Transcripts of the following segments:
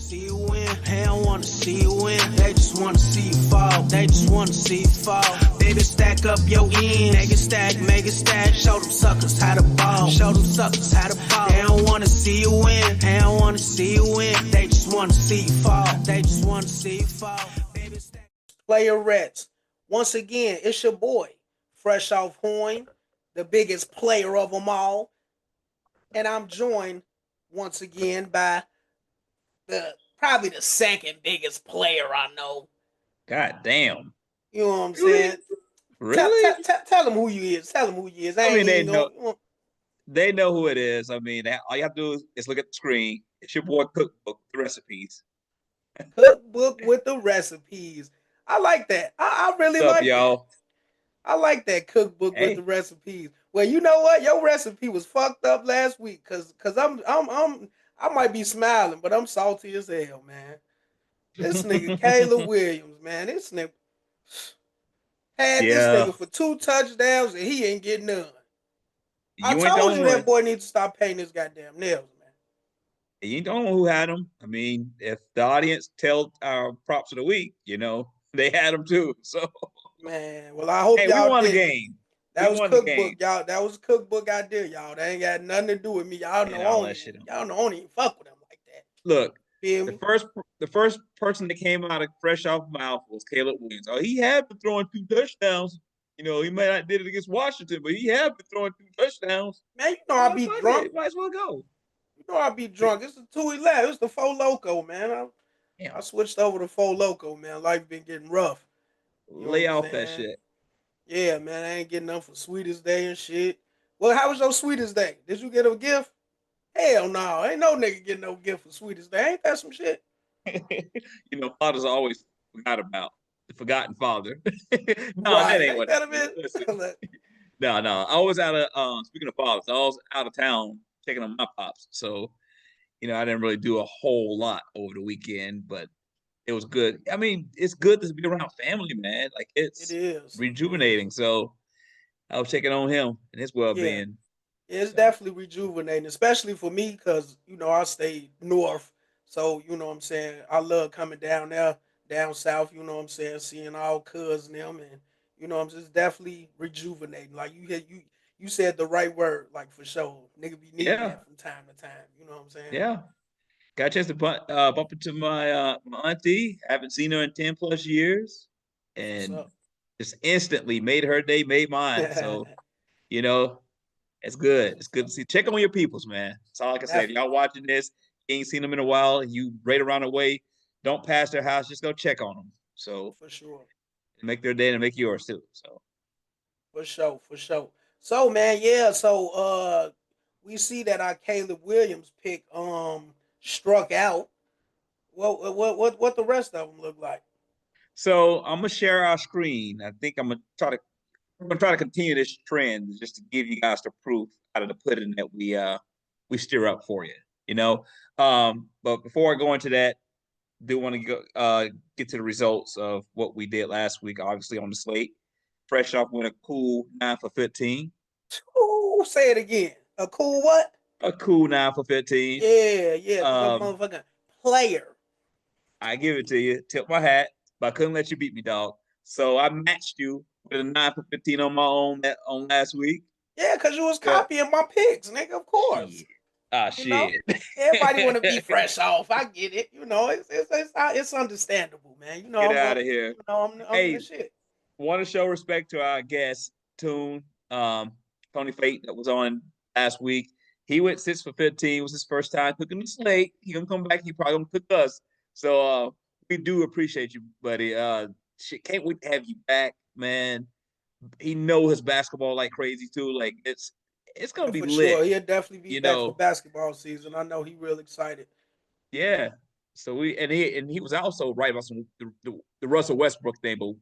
see you win. They don't wanna see you win. They just wanna see you fall. They just wanna see you fall. Baby, stack up your ends. Make it stack, make it stack. Show them suckers how to ball. Show them suckers how to ball. They don't wanna see you win. They don't wanna see you win. They just wanna see you fall. They just wanna see you fall. Baby, stack. Player Reds. Once again, it's your boy, fresh off Horn, the biggest player of them all. And I'm joined once again by probably the second biggest player I know. God damn. You know what I'm Really? saying? Really? Tell him who you is. Tell him who you is. I mean, they know who it is. I mean, all you have to do is look at the screen. It's your boy Cookbook, the recipes. Cookbook with the recipes. I like that. I really What's up, like y'all? that. I like that cookbook with Hey. the recipes. Well, you know what? Your recipe was fucked up last week cause I might be smiling, but I'm salty as hell, man. This nigga Caleb Williams, man. This nigga had this Yeah. nigga for 2 touchdowns and he ain't getting none. I You ain't the told only you one. that boy needs to stop painting his goddamn nails, man. You ain't the only one who had them. I mean, if the audience tell our props of the week, they had them too. So, Man, well, I hope hey, we y'all won the did. game. That We was won the cookbook, game. y'all. That was cookbook idea, y'all. That ain't got nothing to do with me. Y'all know And all that shit. y'all know I don't even fuck with him like that. Look, Feel the me? first person that came out of fresh off mouth was Caleb Williams. Oh, he had been throwing 2 touchdowns. He might not did it against Washington, but he had been throwing 2 touchdowns. Man, you know I be drunk. Might as well go. You know I be drunk. It's the 211. It's the Four Loco, man. I switched over to Four Loco, man. Life been getting rough. You know Lay what I'm off that saying? shit. Yeah, man. I ain't getting nothing for Sweetest Day and shit. Well, how was your Sweetest Day? Did you get a gift? Hell no. Ain't no nigga getting no gift for Sweetest Day. Ain't that some shit? Fathers are always forgot about the forgotten father. No, Right. that ain't what that a happened. bit? Listen, no. I was out of speaking of fathers, I was out of town checking on my pops. So, I didn't really do a whole lot over the weekend, but it was good. I mean, it's good to be around family, man. Like It it's is. rejuvenating. So I was checking on him and his well Yeah. being. It's So definitely rejuvenating, especially for me, because I stayed north. So, you know what I'm saying? I love coming down there, down south, you know what I'm saying, seeing all cuz and them and I'm just definitely rejuvenating. Like you said the right word, like for sure. Nigga be needing yeah, that from time to time. You know what I'm saying? yeah. Got a chance to bump into my auntie. Haven't seen her in 10+ years, That's what's and up. just instantly made her day, made mine. So That's you know, it's good. It's what's good up. to see. Check on your peoples, man. That's all I can say. If Definitely. y'all watching this, you ain't seen them in a while, and you right around the way, don't pass their house. Just go check on them. So For sure. make their day and make yours too. So For sure. For sure. So man, yeah, so we see that our Caleb Williams pick struck out. What the rest of them look like? I'm gonna share our screen. I think I'm gonna try to continue this trend just to give you guys the proof out of the pudding that we stir up for you. You know. But before I go into that, do want to go get to the results of what we did last week. Obviously on the slate, fresh off with a cool 9 for 15. Ooh, say it again. A cool what? A cool 9 for 15. Yeah, because I'm a Um, motherfucking player. I give it to you. Tip my hat, but I couldn't let you beat me, dog. So I matched you with a 9 for 15 on my own on last week. Yeah, because you was So copying my picks, nigga. Of course. shit. Ah You know, shit. everybody want to be fresh off. I get it. It's understandable, man. Get out of here. I'm the Hey, shit. want to show respect to our guest, Tune, Tony Fate, that was on last week. He went 6 for 15. It was his first time cooking the slate. He gonna come back. He probably gonna cook us. So we do appreciate you, buddy. Shit, can't wait to have you back, man. He know his basketball like crazy too. Like it's gonna Yeah, be for lit, sure. He'll definitely be you back for know. basketball season. I know he real excited. Yeah. So he was also right about the Russell Westbrook thing, but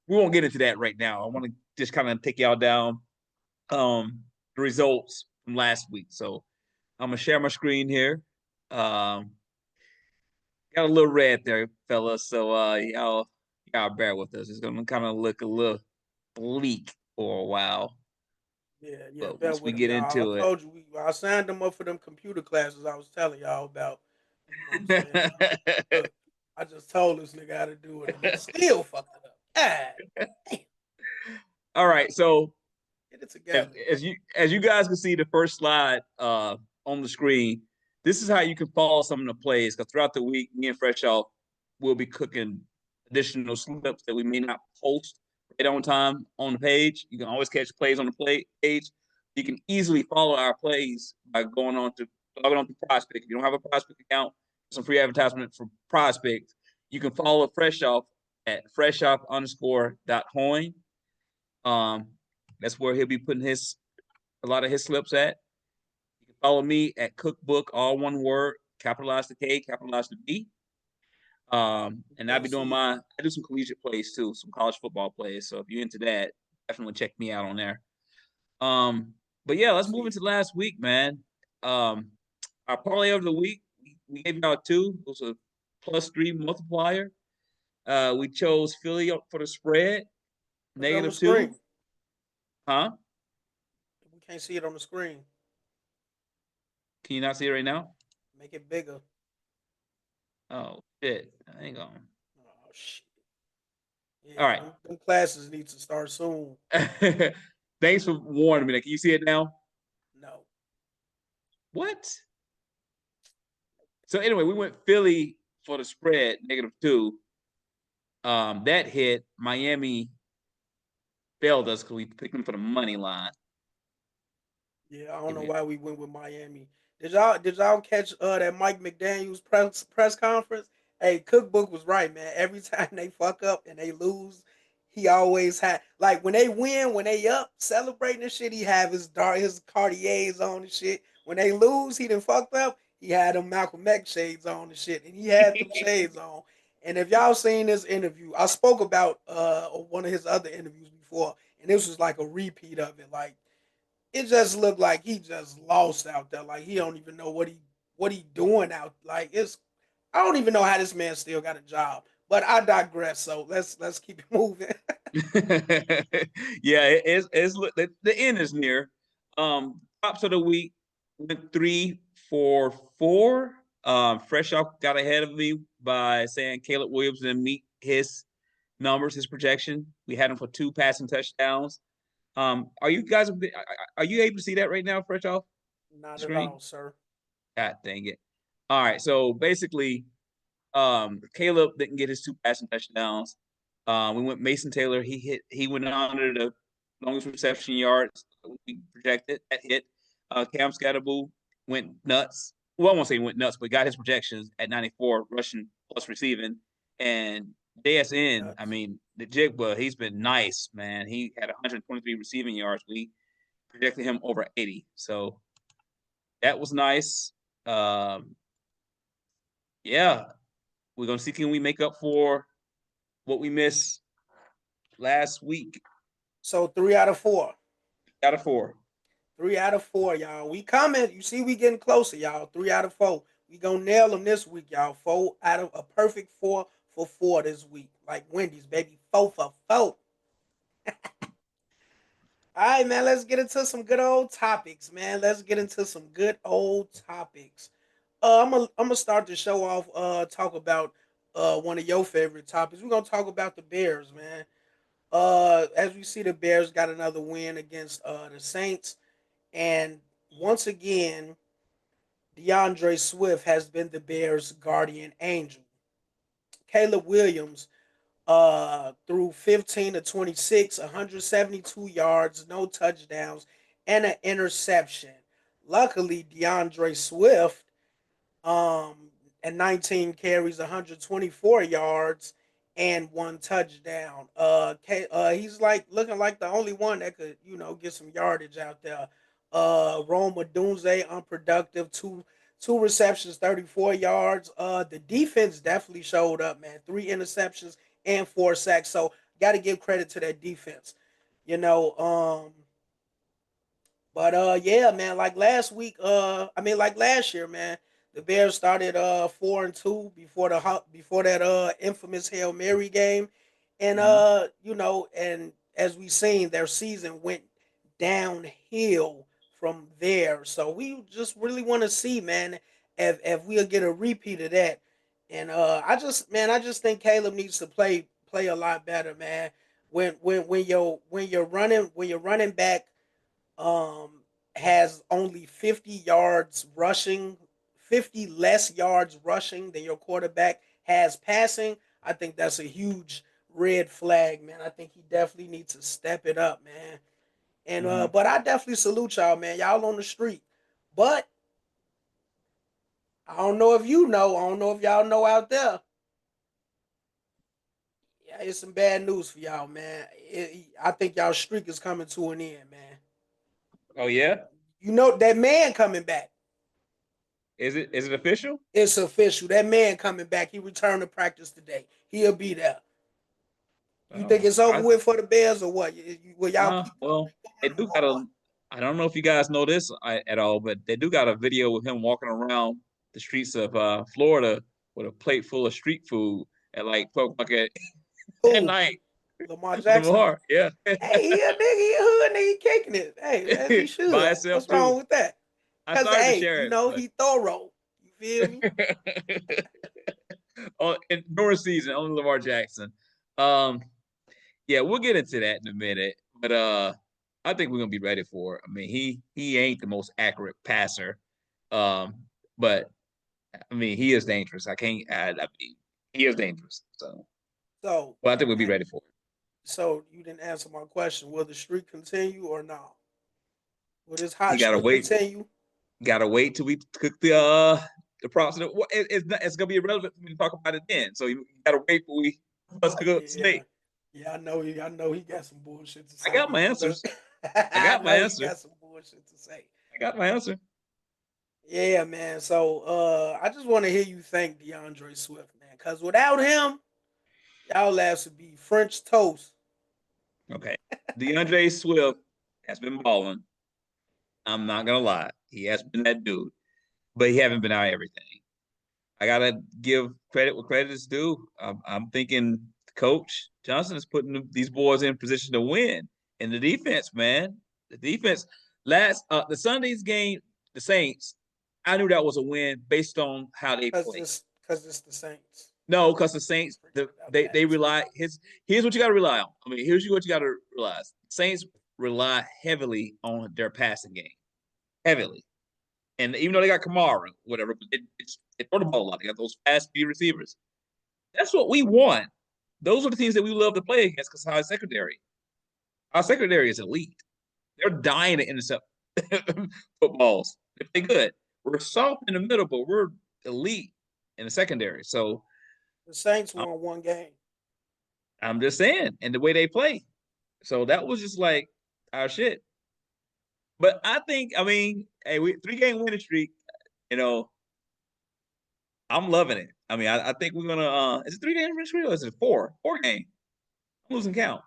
we won't get into that right now. I want to just kind of take y'all down the results from last week. So I'm gonna share my screen here. Um, got a little red there, fellas. So y'all bear with us. It's gonna kind of look a little bleak for a while, Yeah, but bear once we with him, get y'all. I into it, told you I signed him up for them computer classes I was telling y'all about. You know what I'm saying? Look, I just told this nigga how to do it, and he still fucked it up. God damn, All right, so get it together. as you guys can see the first slide on the screen, this is how you can follow some of the plays. Because throughout the week, me and Fresh Off will be cooking additional slips that we may not post right on time on the page. You can always catch plays on the page. You can easily follow our plays by logging on to Prospect. If you don't have a Prospect account, some free advertisement for Prospect. You can follow Fresh Off at freshoff_.coin. Um, that's where he'll be putting a lot of his slips at. You can follow me at Cookbook, all one word, capitalize the K, capitalize the B. And I'll be doing I do some collegiate plays too, some college football plays. So if you're into that, definitely check me out on there. But yeah, let's move into last week, man. Our parlay of the week, we gave out two. It was a +3 multiplier. We chose Philly up for the spread, -2. Huh? We can't see it on the screen. Can you not see it right now? Make it bigger. Oh shit! Hang on. Oh shit! Yeah, all right. Them classes need to start soon. Thanks for warning me. Can you see it now? No. What? So anyway, we went Philly for the spread, -2. That hit. Miami failed us because we picked them for the money line. Yeah, I don't know why we went with Miami. Did y'all catch that Mike McDaniel's press conference? Hey, Cookbook was right, man. Every time they fuck up and they lose, he always had like when they win, when they up celebrating and shit, he have his Cartiers on and shit. When they lose, he done fucked up. He had them Malcolm X shades on and shit, and he had them shades on. And if y'all seen this interview, I spoke about one of his other interviews before, and this was like a repeat of it. Like it just looked like he just lost out there. Like he don't even know what he doing out. Like it's I don't even know how this man still got a job. But I digress. So let's keep it moving. Yeah, it's the end is near. Tops of the week went 3-4-4. Fresh Off got ahead of me by saying Caleb Williams didn't meet his numbers, his projection. We had him for 2 passing touchdowns. Are you able to see that right now, Fresh Off Not the at screen? all, sir. God dang it. All right, so basically, Caleb didn't get his 2 passing touchdowns. We went Mason Taylor. He went under the longest reception yards we projected. That hit. Cam Scatterboo went nuts. Well, I won't say he went nuts, but got his projections at 94 rushing plus receiving. And JSN, I mean, the Jigba, he's been nice, man. He had 123 receiving yards. We projected him over 80. So that was nice. Yeah, we're gonna see can we make up for what we missed last week. So 3 out of 4. Out of 4. 3 out of 4, y'all. We coming. You see, we getting closer, y'all. 3 out of 4. We gonna nail them this week, y'all. 4 out of a perfect 4 for 4 this week. Like Wendy's, baby. 4 for 4. All right, man. Let's get into some good old topics, man. Let's get into some good old topics. I'm gonna start the show off. Talk about one of your favorite topics. We're gonna talk about the Bears, man. As we see, the Bears got another win against the Saints, and once again, DeAndre Swift has been the Bears' guardian angel. Caleb Williams threw 15 to 26, 172 yards, no touchdowns, and an interception. Luckily, DeAndre Swift and 19 carries, 124 yards, and 1 touchdown. He's like looking like the only one that could, get some yardage out there. Rome Odunze, unproductive, two receptions, 34 yards. The defense definitely showed up, man. 3 interceptions and 4 sacks. So got to give credit to that defense. You know, yeah, man, like last week, like last year, man, the Bears started 4-2 before that infamous Hail Mary game. And and as we seen, their season went downhill from there. So we just really want to see, man, if we'll get a repeat of that. And I just think Caleb needs to play a lot better, man. When you're running back um has only 50 yards rushing, 50 less yards rushing than your quarterback has passing, I think that's a huge red flag, man. I think he definitely needs to step it up, man. And Mhm. but I definitely salute y'all, man. Y'all on the street. But I don't know if you know, I don't know if y'all know out there. Yeah, it's some bad news for y'all, man. I think y'all streak is coming to an end, man. Oh yeah, You know that man coming back. is it official? It's official. That man coming back. He returned to practice today. He'll be there. You think Oh, it's over with for the Bears or what? Will y'all keep the well, streak they going do or got what? a. I don't know if you guys know this at all, but they do got a video with him walking around the streets of Florida with a plate full of street food at like 12 o'clock at Who? night. Lamar Jackson? Lamar, yeah, Hey, he a nigga, he a hood nigga, he kicking it. Hey, as he by should. himself What's too. wrong with that? I Cause started to hey, share you it, know but he thorough. You feel me? during season, only Lamar Jackson. Um, yeah, we'll get into that in a minute, but I think we're gonna be ready for it. I mean, he ain't the most accurate passer, um, but I mean, he is dangerous. I mean, he is dangerous. So, So, well, I think we'll be ready for it. so you didn't answer my question. Will the streak continue or not? Will this He hot gotta streak wait. continue? Gotta wait till we cook the props. It's gonna be irrelevant for me to talk about it then. So you gotta wait for we us to go Yeah, snake. yeah, I know. I know he got some bullshit to I say. got my answers. I I got my know he answer. got some bullshit to say. I got my answer. Yeah, man. So, I just want to hear you thank DeAndre Swift, man, because without him, y'all ass would be French toast. Okay. DeAndre Swift has been balling. I'm not gonna lie. He has been that dude, but he haven't been out everything. I gotta give credit where credit is due. I'm thinking Coach Johnson is putting these boys in position to win. And the defense, man, the defense. The Sunday's game, the Saints. I knew that was a win based on how they played. Because it's the Saints. No, because the Saints, Forget about they that. rely. Here's what you got to rely on. I mean, here's what you got to realize. Saints rely heavily on their passing game, heavily. And even though they got Kamara, whatever, but they throw the ball a lot. They got those fast speed receivers. That's what we want. Those are the teams that we love to play against because our secondary is elite. They're dying to intercept footballs. If they good, we're soft in the middle, but we're elite in the secondary. So The Saints I'm, won one game. I'm just saying, and the way they play. So that was just like our shit. But I think, I mean, hey, we 3 game winning streak. You know, I'm loving it. I mean, I think we're gonna. Is it 3 game winning streak or is it four? 4 game. I'm losing count.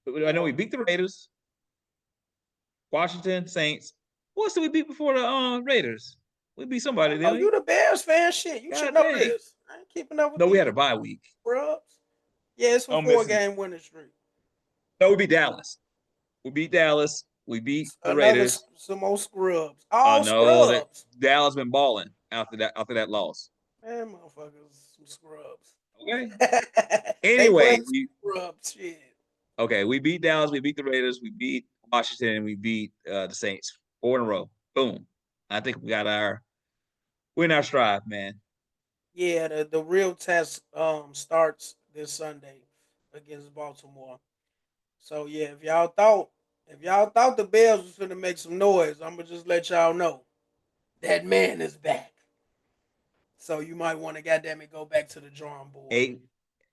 But I know we Or beat the Raiders, Washington Saints. Who else did we beat before the Raiders? We beat I somebody, know didn't you we? the Bears fan. Shit, you should God know dang. this. I ain't keeping up with No, we had a these bye week. scrubs. Yeah, it's a I'm four missing. game winning streak. No, we beat Dallas. We beat Dallas. We beat the Another Raiders. some more scrubs. All No, that scrubs. Dallas been balling after that loss. Man, motherfuckers, some scrubs. Okay. They Anyway, playing some scrubs. Shit. we beat Dallas, we beat the Raiders, we beat Washington, and we beat the Saints 4 in a row. Boom. I think we're in our stride, man. Yeah, the real test starts this Sunday against Baltimore. So yeah, if y'all thought the Bears was gonna make some noise, I'm gonna just let y'all know that man is back. So you might want to goddamn it go back to the drawing board. Eight,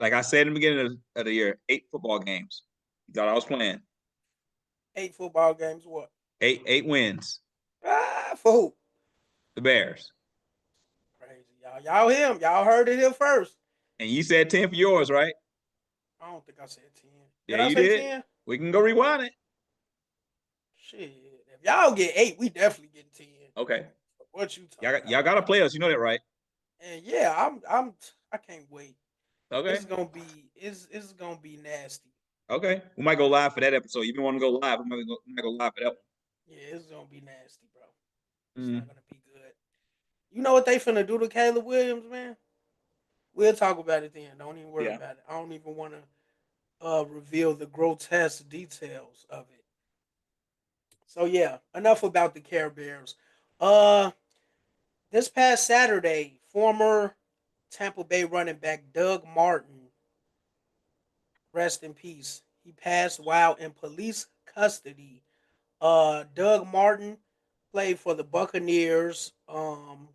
like I said in the beginning of the year, 8 football games. You thought I was playing. 8 football games, what? Eight wins. For who? The Bears. Crazy. Y'all heard it here first. And you said 10 for yours, right? I don't think I said 10. Yeah, Did I you say did. 10? We can go rewind it. Shit. If y'all get 8, we definitely get 10. Okay. What you talking Y'all about? gotta play us. You know that, right? And yeah, I can't wait. Okay. It's gonna be nasty. Okay. We might go live for that episode. You don't want to go live, we might go live for that Yeah, it's gonna be nasty, bro. It's one. not gonna be good. You know what they finna do to Caleb Williams, man? We'll talk about it then. Don't even worry Yeah. about it. I don't even want to reveal the grotesque details of it. So yeah, enough about the Care Bears. Uh, this past Saturday, former Tampa Bay running back Doug Martin, rest in peace. He passed while in police custody. Doug Martin played for the Buccaneers from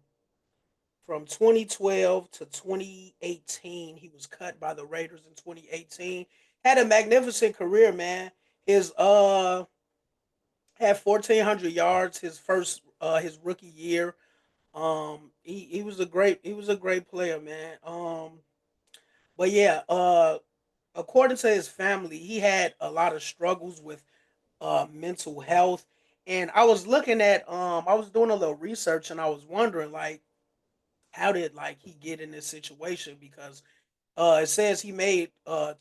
2012 to 2018. He was cut by the Raiders in 2018. Had a magnificent career, man. His had 1,400 yards his rookie year. He was a great player, man. But yeah, according to his family, he had a lot of struggles with mental health. And I was looking at I was doing a little research and I was wondering like how did like he get in this situation because it says he made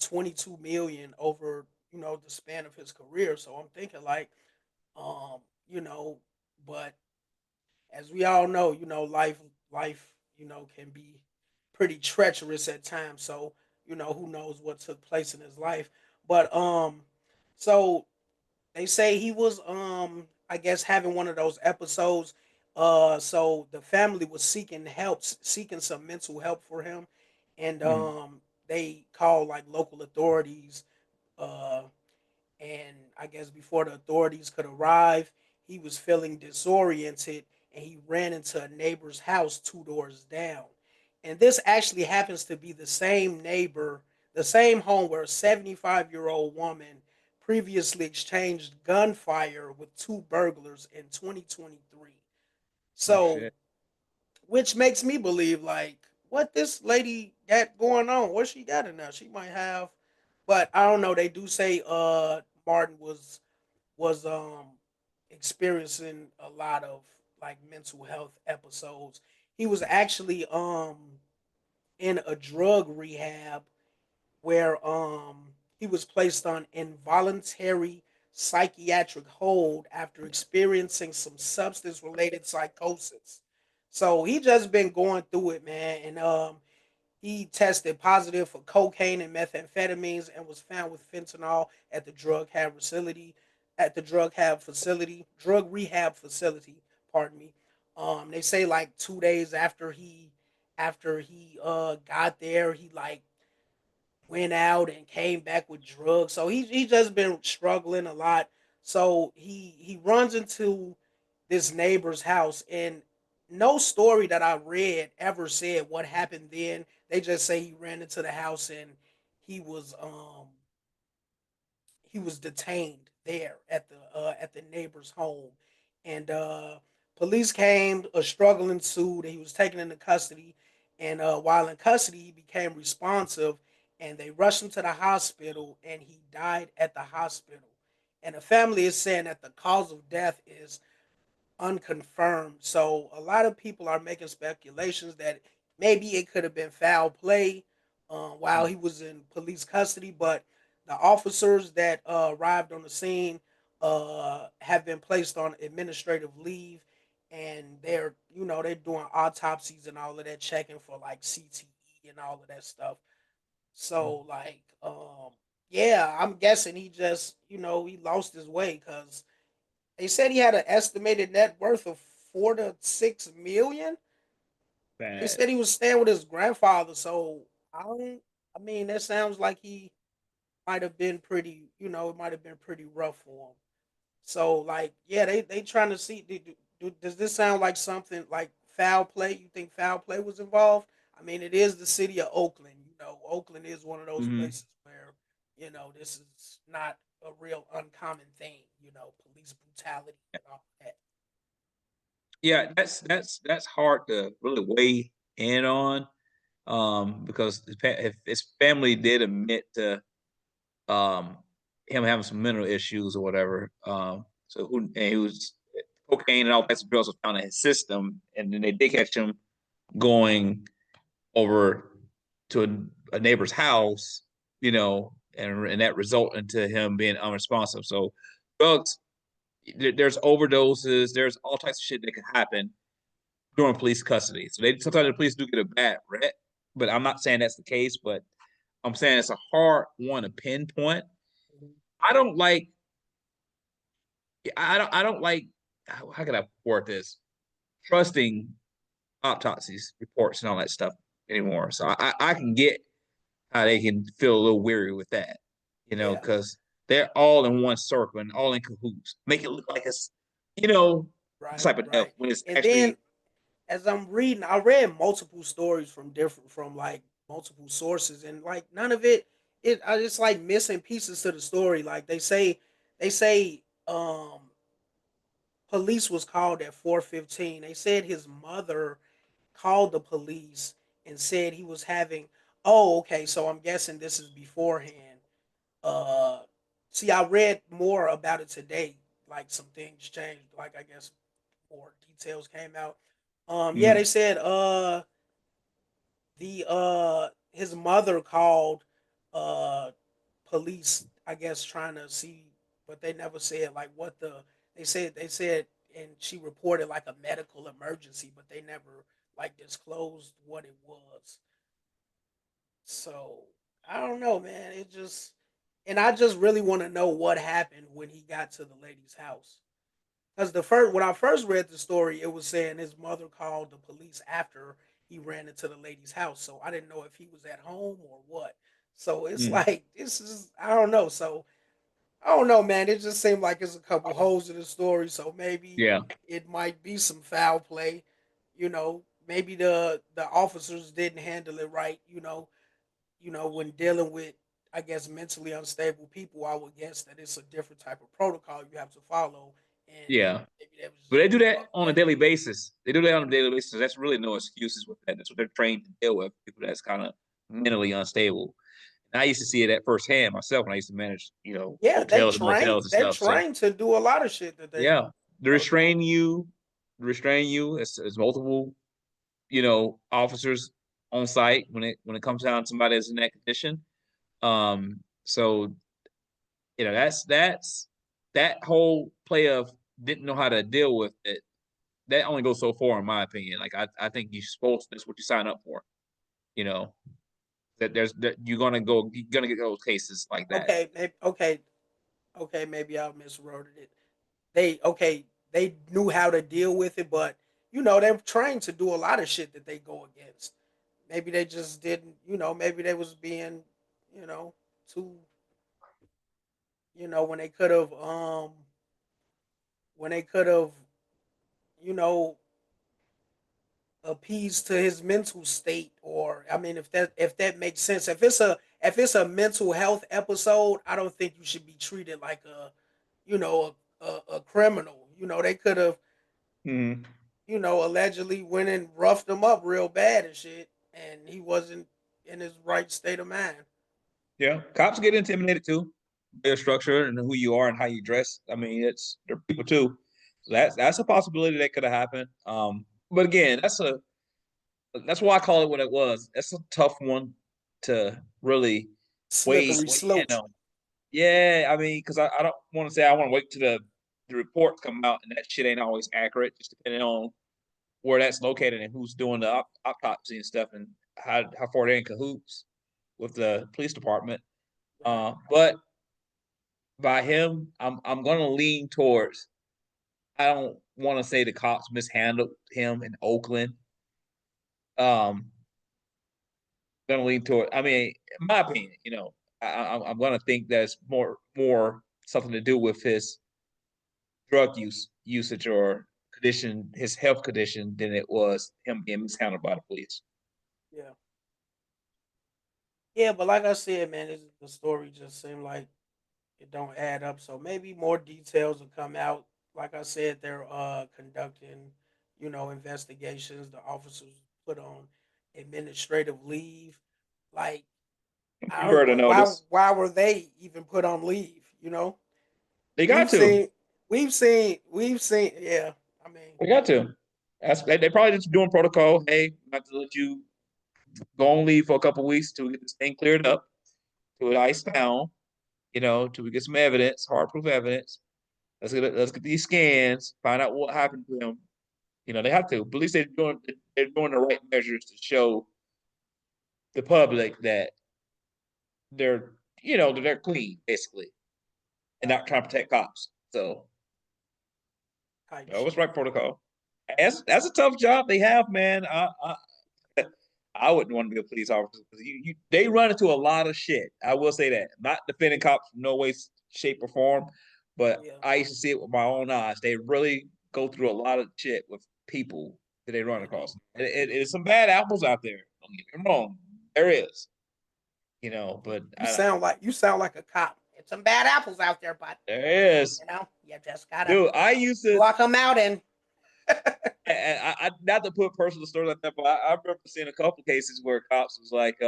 22 million over the span of his career. So I'm thinking like um you know but as we all know, life can be pretty treacherous at times. So who knows what took place in his life. But so they say he was I guess having one of those episodes. So the family was seeking some mental help for him, and Mm. they called like local authorities. Uh, and I guess before the authorities could arrive, he was feeling disoriented and he ran into a neighbor's house two doors down. And this actually happens to be the same neighbor, the same home where a 75-year-old woman previously exchanged gunfire with two burglars in 2023. Oh So, shit. which makes me believe like what this lady got going on, what she got in there. She might have, but I don't know. They do say Martin was experiencing a lot of like mental health episodes. He was actually in a drug rehab where he was placed on involuntary psychiatric hold after experiencing some substance related psychosis. So he just been going through it, man, and he tested positive for cocaine and methamphetamines and was found with fentanyl at the drug rehab facility. Pardon me. They say like 2 days after he got there, he like went out and came back with drugs. So he just been struggling a lot. So he runs into this neighbor's house and no story that I read ever said what happened then. They just say he ran into the house and he was um he was detained there at the neighbor's home, and police came. A struggle ensued. He was taken into custody, and while in custody, he became responsive, and they rushed him to the hospital, and he died at the hospital. And the family is saying that the cause of death is unconfirmed. So a lot of people are making speculations that maybe it could have been foul play while he was in police custody, but the officers that arrived on the scene have been placed on administrative leave, and they're doing autopsies and all of that, checking for like CTE and all of that stuff. So like yeah, I'm guessing he just he lost his way because they said he had an estimated net worth of 4 to 6 million. They Bad. said he was staying with his grandfather, so I don't. I mean, that sounds like he might have been pretty. It might have been pretty rough for him. So, like, yeah, they trying to see. Does this sound like something like foul play? You think foul play was involved? I mean, it is the city of Oakland. Oakland is one of those Hmm. places where this is not a real uncommon thing. Police brutality and all that. Yeah, that's hard to really weigh in on, because if his family did admit to um him having some mental issues or whatever, so and he was cocaine and all types of drugs was found in his system, and then they did catch him going over to a neighbor's house, and that resulted into him being unresponsive. So drugs, there's overdoses, there's all types of shit that could happen. during police custody. So they sometimes the police do get a bad rep, but I'm not saying that's the case. But I'm saying it's a hard one to pinpoint. I don't like. I don't like. How can I word this? Trusting autopsies reports and all that stuff anymore. So I can get how they can feel a little weary with that, Yeah, because they're all in one circle and all in cahoots. Make it look like it's, you know, right, type of death right. when it's And then actually. as I'm reading, I read multiple stories from like multiple sources, and like none of it, I just like missing pieces to the story. Like they say police was called at 4:15. They said his mother called the police and said he was having. Oh, okay. So I'm guessing this is beforehand. Uh, See, I read more about it today. Like some things changed. Like I guess more details came out. Yeah, they Mhm. said the his mother called uh police, I guess, trying to see, but they never said like what the they said and she reported like a medical emergency, but they never like disclosed what it was. So I don't know, man. It just, and I just really want to know what happened when he got to the lady's house. Because the first, when I first read the story, it was saying his mother called the police after he ran into the lady's house. So I didn't know if he was at home or what. So it's Mm. like this is, I don't know. So I don't know, man. It just seemed like there's a couple holes in the story. So maybe Yeah. it might be some foul play. Maybe the officers didn't handle it right. When dealing with, I guess, mentally unstable people, I would guess that it's a different type of protocol you have to follow, and Yeah. maybe that was But just they do that off on a that. daily basis. They do that on a daily basis. That's really no excuses with that. That's what they're trained to deal with. People that's kind of mentally unstable. And I used to see it at firsthand myself when I used to manage, Yeah, they hotels and train. motels and They're stuff. So trained to do a lot of shit that they yeah, they do. restrain you as multiple, officers on site when it comes down to somebody that's in that condition. So that's that whole play of didn't know how to deal with it. That only goes so far, in my opinion. Like I think you're supposed. That's what you sign up for. You know that you're gonna get those cases like that. Okay, maybe I misworded it. They knew how to deal with it, but they're trained to do a lot of shit that they go against. Maybe they just didn't. Maybe they was being, you know, too. When they could have, when they could have, you know, appeased to his mental state, or I mean, if that makes sense. If it's a mental health episode, I don't think you should be treated like a criminal. They could have, Mhm. allegedly went and roughed him up real bad and shit, and he wasn't in his right state of mind. Yeah, cops get intimidated too. Their structure and who you are and how you dress. I mean, they're people too. So that's a possibility that could have happened. But again, that's why I call it what it was. That's a tough one to really weigh Slippery in slope. on. Yeah, I mean, because I don't want to say I want to wait till the reports come out, and that shit ain't always accurate, just depending on where that's located and who's doing the autopsy and stuff, and how far they're in cahoots with the police department. Right. But by him, I'm gonna lean towards. I don't want to say the cops mishandled him in Oakland. Um, gonna lean toward. I mean, in my opinion, I'm gonna think that's more something to do with his drug usage or condition, his health condition, than it was him being mishandled by the police. Yeah. Yeah, but like I said, man, the story just seemed like it don't add up. So maybe more details will come out. Like I said, they're conducting, investigations. The officers put on administrative leave. Like, I You don't, heard a why notice. why were they even put on leave? They got We've to. seen we've seen yeah. I mean, They got to. They probably just doing protocol. Hey, not to let you go on leave for a couple of weeks till we get this thing cleared up, till it iced down. Till we get some evidence, hard proof evidence. Let's get these scans, find out what happened to him. They have to. But at least they're doing the right measures to show the public that they're that they're clean, basically, and not trying to protect cops. So that was right protocol. That's a tough job they have, man. I wouldn't want to be a police officer because they run into a lot of shit. I will say that. Not defending cops in no way, shape, or form, but I used to see it with my own eyes. They really go through a lot of shit with people that they run across. It's some bad apples out there. Don't get me wrong. There is. But you sound like a cop. It's some bad apples out there, but there is. You just gotta. Dude, I used to block them out and. I not to put personal stories like that, but I remember seeing a couple cases where cops was like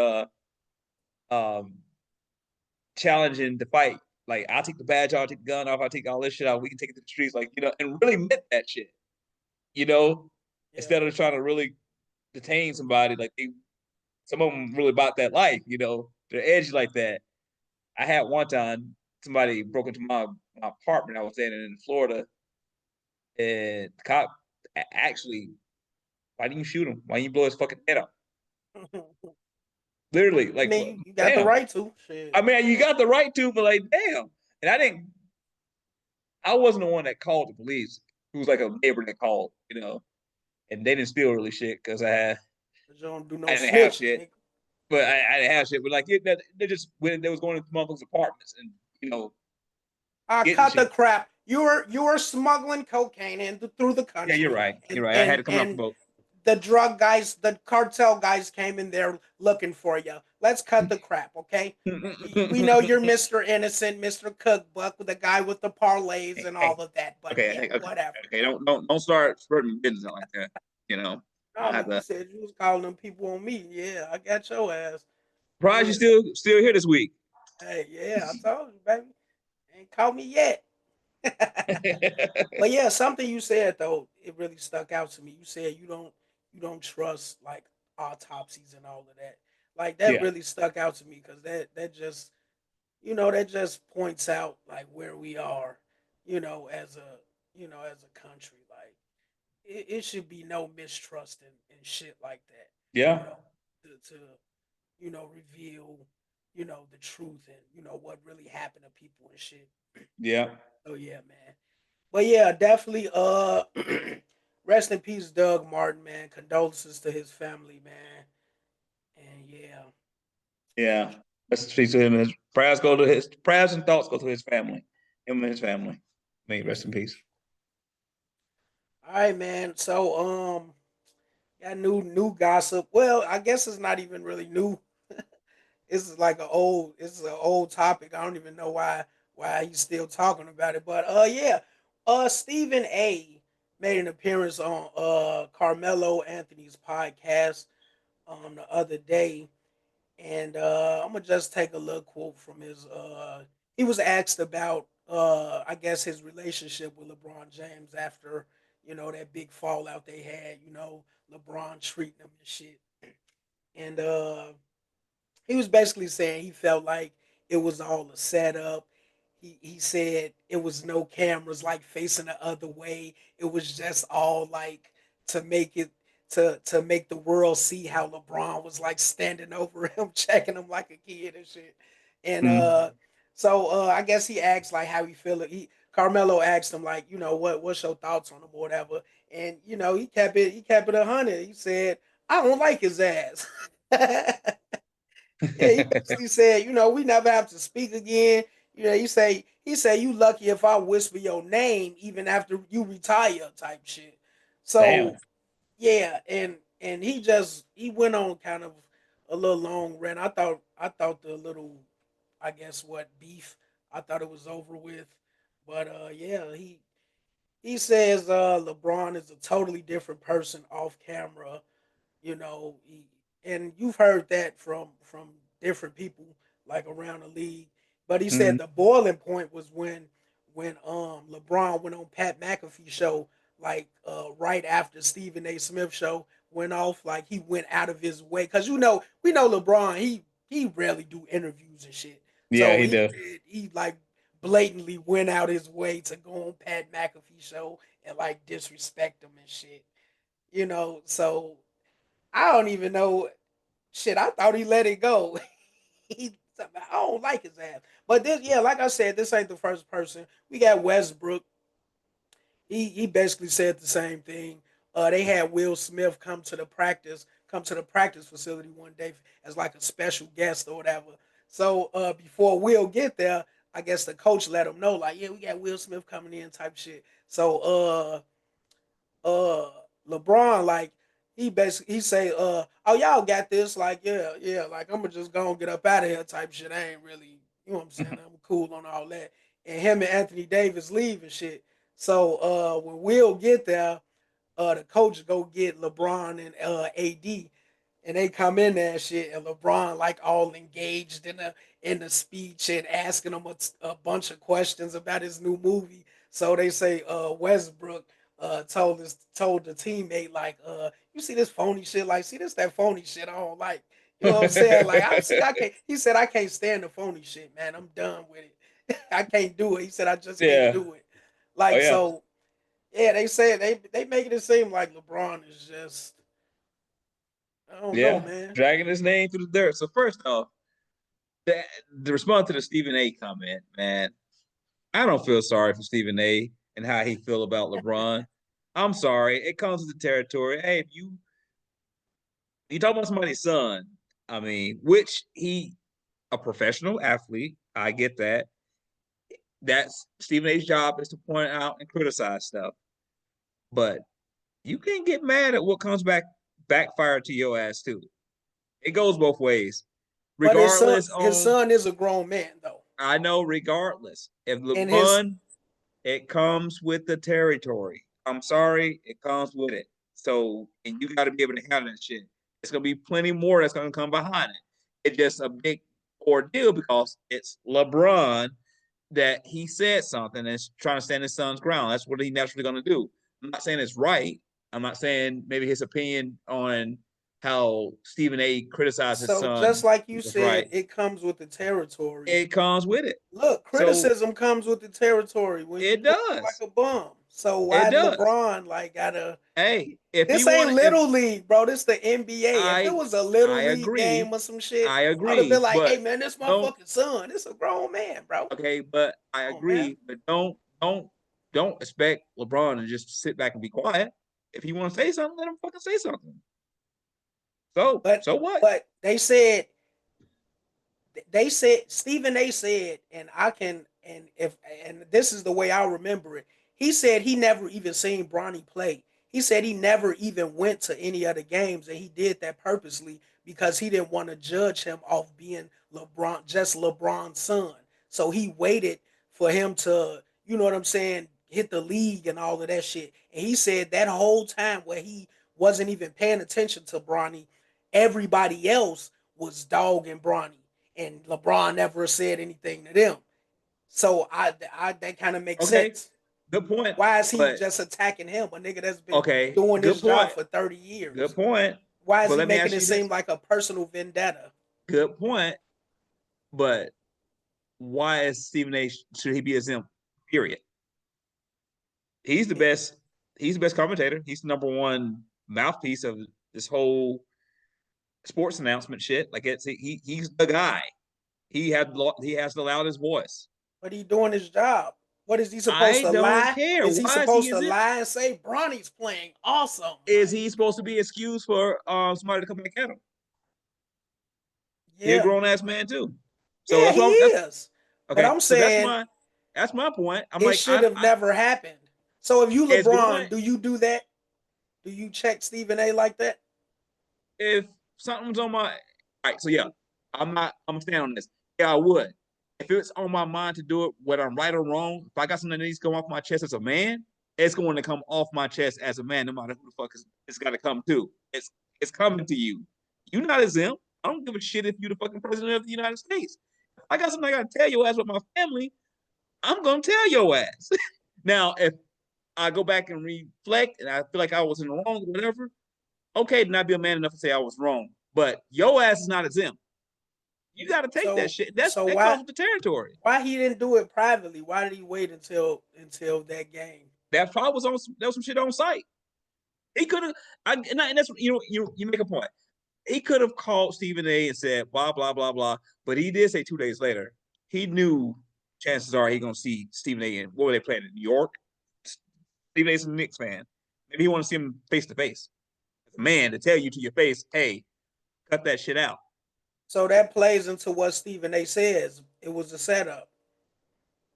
challenging the fight. Like, I'll take the badge off, I'll take the gun off, I'll take all this shit out, we can take it to the streets, like, and really meant that shit. Instead of trying to really detain somebody, like some of them really about that life, they're edgy like that. I had one time somebody broke into my apartment I was in Florida, and the cop actually, why didn't you shoot him? Why didn't you blow his fucking head off? Literally, like, you got the right to. Shit. I mean, you got the right to, but like, damn. And I wasn't the one that called the police. It was like a neighbor that called, and they didn't steal really shit because I didn't have shit. But I didn't have shit. But like, they just when they was going into motherfuckers' apartments and cut the crap. You were smuggling cocaine in through the country. Yeah, you're right. You're right. I had to come up both. The drug guys, the cartel guys came in there looking for you. Let's cut the crap, okay? We know you're Mr. Innocent, Mr. Cookbook, the guy with the parlays and all of that. But whatever. Okay, don't start spreading business like that. No, you said you was calling them people on me. Yeah, I got your ass. Surprised you still here this week. Hey, yeah, I told you, baby. Ain't caught me yet. But yeah, something you said though, it really stuck out to me. You said you don't trust like autopsies and all of that. Like that really stuck out to me because that just that just points out like where we are, as a country. Like it should be no mistrust and shit like that. Yeah. To reveal the truth and what really happened to people and shit. Yeah. Oh yeah, man. But yeah, definitely rest in peace, Doug Martin, man. Condolences to his family, man. And yeah. Yeah. Rest in peace to him. His prayers and thoughts go to his family. Him and his family. May rest in peace. All right, man. So got new gossip. Well, I guess it's not even really new. It's an old topic. I don't even know why he's still talking about it. But Stephen A made an appearance on Carmelo Anthony's podcast the other day. And I'm gonna just take a little quote from his he was asked about I guess his relationship with LeBron James after, that big fallout they had, LeBron treating him and shit. And he was basically saying he felt like it was all a setup. He said it was no cameras like facing the other way. It was just all like to make it to make the world see how LeBron was like standing over him, checking him like a kid and shit. And so I guess he asked like how he feel. Carmelo asked him like, what's your thoughts on him or whatever. And he kept it 100. He said, I don't like his ass. Yeah, he basically said, we never have to speak again. He say you lucky if I whisper your name even after you retire type shit. So Damn. yeah, and he went on kind of a little long rant. I thought the little, I guess beef, I thought it was over with. But yeah, he says LeBron is a totally different person off camera. And you've heard that from different people like around the league. But he said the boiling point was when LeBron went on Pat McAfee show like right after Stephen A. Smith show went off. Like he went out of his way because we know LeBron he rarely do interviews and shit. Yeah, so he does. He like blatantly went out his way to go on Pat McAfee show and like disrespect him and shit. You know, so I don't even know. Shit, I thought he let it go. I don't like his ass. But this, yeah, like I said, this ain't the first person. We got Westbrook. He basically said the same thing. They had Will Smith come to the practice facility one day as like a special guest or whatever. So before Will get there, I guess the coach let him know, like, yeah, we got Will Smith coming in type shit. So LeBron, like, he say, oh, y'all got this, like, yeah, like, I'm gonna just go and get up out of here type shit. I ain't really, you know what I'm saying, I'm cool on all that. And him and Anthony Davis leave and shit. So when Will get there, the coach go get LeBron and AD, and they come in there and shit, and LeBron like all engaged in the speech and asking him a bunch of questions about his new movie. So they say Westbrook told the teammate, like, you see this phony shit, like, see this that phony shit I don't like. You know what I'm saying? Like, I can't. He said, I can't stand the phony shit, man. I'm done with it. I can't do it. He said, I just can't Yeah. do it. Oh Like, yeah. so yeah, they said they making it seem like LeBron is just, I don't know, Yeah. man. Dragging his name through the dirt. So first off, the, the response to the Stephen A comment, man, I don't feel sorry for Stephen A and how he feel about LeBron. I'm sorry. It comes with the territory. Hey, if you talk about somebody's son, I mean, which he a professional athlete, I get that. That's Stephen A's job is to point out and criticize stuff. But you can't get mad at what comes backfire to your ass too. It goes both ways. But Regardless his on son is a grown man though, I know regardless. If and his LeBron, it comes with the territory. I'm sorry, it comes with it. So and you gotta be able to handle that shit. It's gonna be plenty more that's gonna come behind it. It's just a big ordeal because it's LeBron that he said something and is trying to stand his son's ground. That's what he's naturally going to do. I'm not saying it's right. I'm not saying maybe his opinion on how Stephen A. criticized his so just son like you was said, right. it comes with the territory. It comes with it. Look, So criticism comes with the territory when you it look like does. a bum. So It why does. LeBron like gotta? Hey, if This you ain't want to, if little league, bro. This the NBA. If it I was a little I league game agree, or some shit, I I would have been agree, like, "Hey, but man, this my don't fucking son. This a grown man, bro. okay, but I Come on, man." agree, but don't expect LeBron to just sit back and be quiet. If he want to say something, let him fucking say something. So But so what? but they said Stephen A said, and I can, and if, and this is the way I remember it. He said he never even seen Bronny play. He said he never even went to any other games, and he did that purposely because he didn't want to judge him off being LeBron's son. So he waited for him to, you know what I'm saying, hit the league and all of that shit. And he said that whole time where he wasn't even paying attention to Bronny, everybody else was dogging Bronny, and LeBron never said anything to them. So I that kind of makes Okay, sense. good point. Why is he But just attacking him, a nigga that's been okay, doing good this job point. for 30 Good years? point. Why is But he let me making ask it you seem this. like a personal vendetta? Good point. But why is Stephen A. Should he be exempt? Period. He's the best. He's the best commentator. He's the number one mouthpiece of this whole sports announcement shit. Like he's the guy. He has the loudest voice. But he doing his job. What is he supposed I to don't lie? care. Is he Why is he supposed to exempt? lie and say Bronny's playing awesome? Is Like, he supposed to be excused for somebody to come back at him? He a yeah, grown ass man too. So yeah, that's he what that's is. But okay. I'm So saying that's my point. I'm it like should have I never happened. So if you it's going LeBron, do you do that? Do you check Stephen A like that? if something's on my all right. So yeah, I'm gonna stand on this. Yeah, I would. If it's on my mind to do it, whether I'm right or wrong, if I got something that needs to come off my chest as a man, it's going to come off my chest as a man, no matter who the fuck it's got to come to. It's coming to you. You're not exempt. I don't give a shit if you're the fucking president of the United States. If I got something I got to tell your ass with my family, I'm gonna tell your ass. Now, if I go back and reflect and I feel like I was in the wrong, whatever, okay, then I'd be a man enough to say I was wrong. But your ass is not exempt. You got to take that So shit. so That comes with the territory. why he didn't do it privately? Why did he wait until that game? That probably was on. There was some shit on site. He could have. And that's you make a point. He could have called Stephen A. and said blah blah blah blah, but he did say 2 days later he knew chances are he gonna see Stephen A. in what were they playing in New York? Stephen A's a Knicks fan. Maybe he want to see him face to face. Man, to tell you to your face, hey, cut that shit out. So that plays into what Stephen A. says. It was a setup.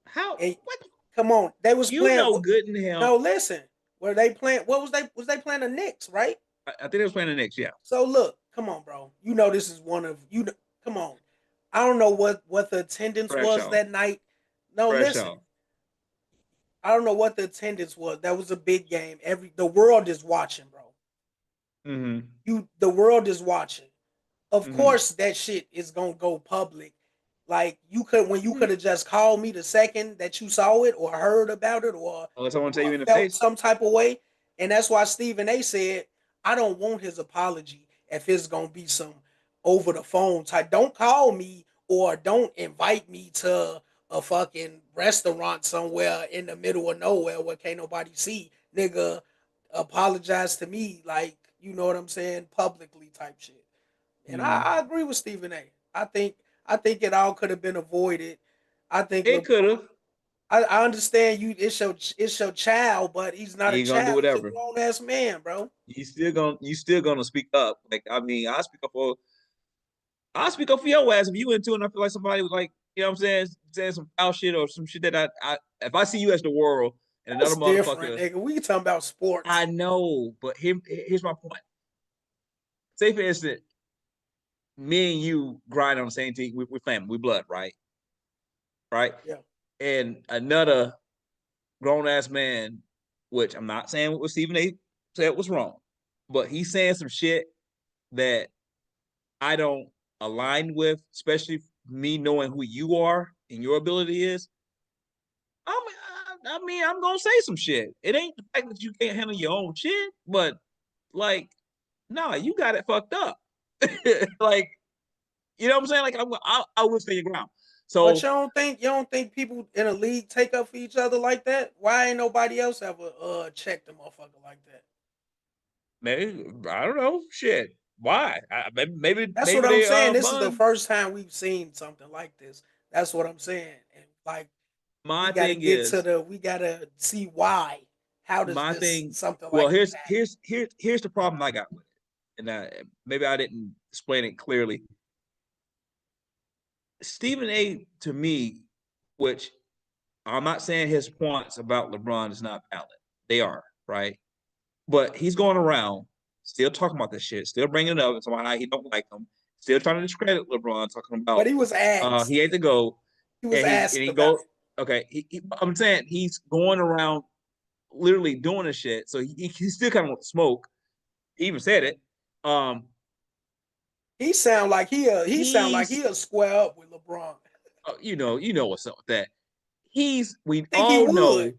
How? And What? come on, they was You playing. know good in hell. No, listen. Were they playing? What was they? Was they playing the Knicks? Right. I think they was playing the Knicks. Yeah. So look, come on, bro. You know this is one of you. Come on. I don't know what the attendance Fresh was out. that night. No, Fresh listen. out. I don't know what the attendance was. That was a big game. The world is watching, bro. The world is watching. Of course, that shit is gonna go public. Like you could have just called me the second that you saw it or heard about it or Unless I want to tell you in the felt face. some type of way, and that's why Stephen A. said, "I don't want his apology if it's gonna be some over the phone type. Don't call me or don't invite me to a fucking restaurant somewhere in the middle of nowhere where can't nobody see, nigga. Apologize to me, like you know what I'm saying, publicly type shit." And I agree with Stephen A. I think it all could have been avoided. I think It could have. I understand you. It's your child, but he's not a He gonna do child. He's a whatever. grown ass man, bro. You still gonna speak up. Like I mean, I speak up for your ass if you into it and I feel like somebody was like, you know what I'm saying some foul shit or some shit that I if I see you as the world and That's another different, motherfucker. nigga. We talking about sports. I know, but here's my point. Say for instance, me and you grind on the same team. We're family, we blood, right? Right? Yeah. And another grown ass man, which I'm not saying what Stephen A. said was wrong, but he's saying some shit that I don't align with, especially me knowing who you are and your ability is. I'm gonna say some shit. It ain't the fact that you can't handle your own shit, but like, nah, you got it fucked up. Like, you know what I'm saying? Like, I will stay your ground. So, But you don't think people in a league take up for each other like that? Why ain't nobody else ever checked a motherfucker like that? maybe I don't know. Shit, why? That's Maybe what I'm they saying. This is the bun. first time we've seen something like this. That's what I'm saying. And like we My gotta thing get to is, we gotta see why. How does my this thing. something Well, like this happen? here's the problem I got with it, and maybe I didn't explain it clearly. Stephen A. to me, which I'm not saying his points about LeBron is not valid. They are, right? But he's going around still talking about this shit, still bringing it up, and talking about how he don't like him, still trying to discredit LeBron, talking But about he was asked. he ain't to go, He was and asked he about go. it. Okay, I'm saying he's going around literally doing this shit, so he still kind of wants to smoke. He even said it. Um, He sound like he's he'll square up with LeBron. you know what's up with that. We I think he all would. know